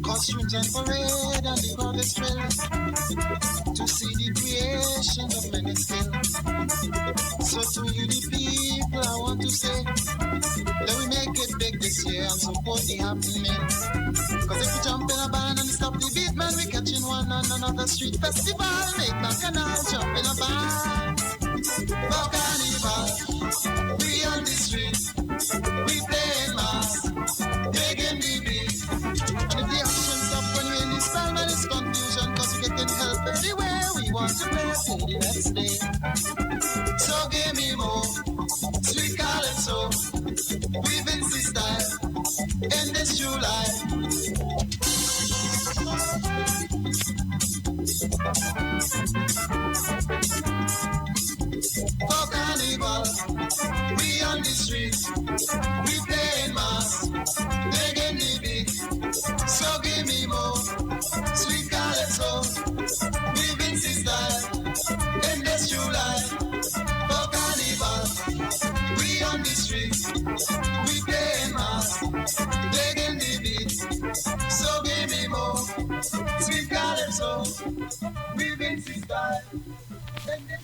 Costumes and parade and the crowd is thrilled to see the creation of many skill. So to you the people I want to say that we make it big this year and support the happening. Cause if we jump in a band and stop the beat, man, we catching one on another street festival. Make back and I'll jump in a band. For carnival, we on the street, we playing mass, digging the beat. And if see the next day. So give me more sweet calypso, we Vincy style in this true life. For carnival, we on the streets, we playing mass, digging the beat. So give me more sweet calypso, we Vincy style in this true life. For carnival, we on the streets, we playing mass, digging the beat. So give me more sweet calypso, we Vincy style in this.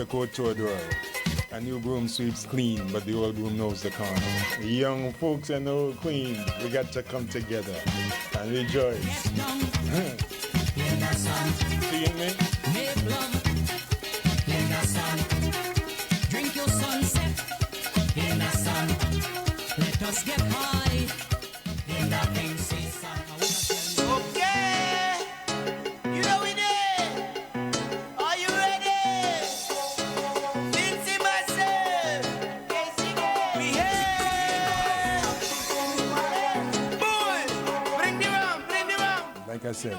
Coat to a door. A new broom sweeps clean, but the old broom knows the corner. The young folks and the old queen, we got to come together and rejoice. Seeing me? Make love in the sun. Drink your sunset in the sun. Let us get high in the Vincy sun. Okay, you know we did. Are you ready? Vincy myself, we here. Boy, bring the rum, bring the rum. Like I said,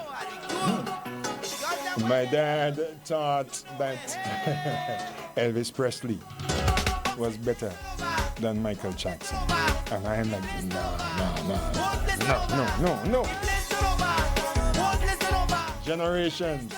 my dad thought that Elvis Presley was better than Michael Jackson. And I'm like, no. Generations.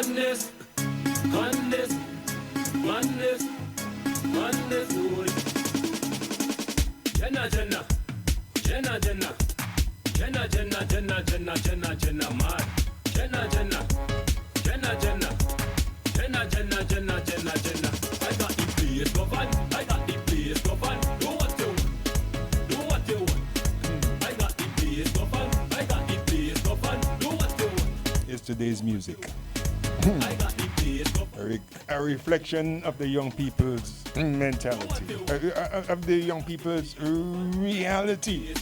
Madness, madness, madness, madness, Lord. Jenna, Jenna, Jenna, Jenna, Jenna, Jenna, Jenna, Jenna, Jenna, Jenna, mad. Jenna, Jenna, Jenna, Jenna, Jenna, Jenna, Jenna, Jenna, Jenna. I got the place, go on. I got the place, go on. Do what you want. Do what you want. I got the place, go on. I got the place, go on. Do what you want. Yesterday's music. A reflection of the young people's mentality, of the young people's reality.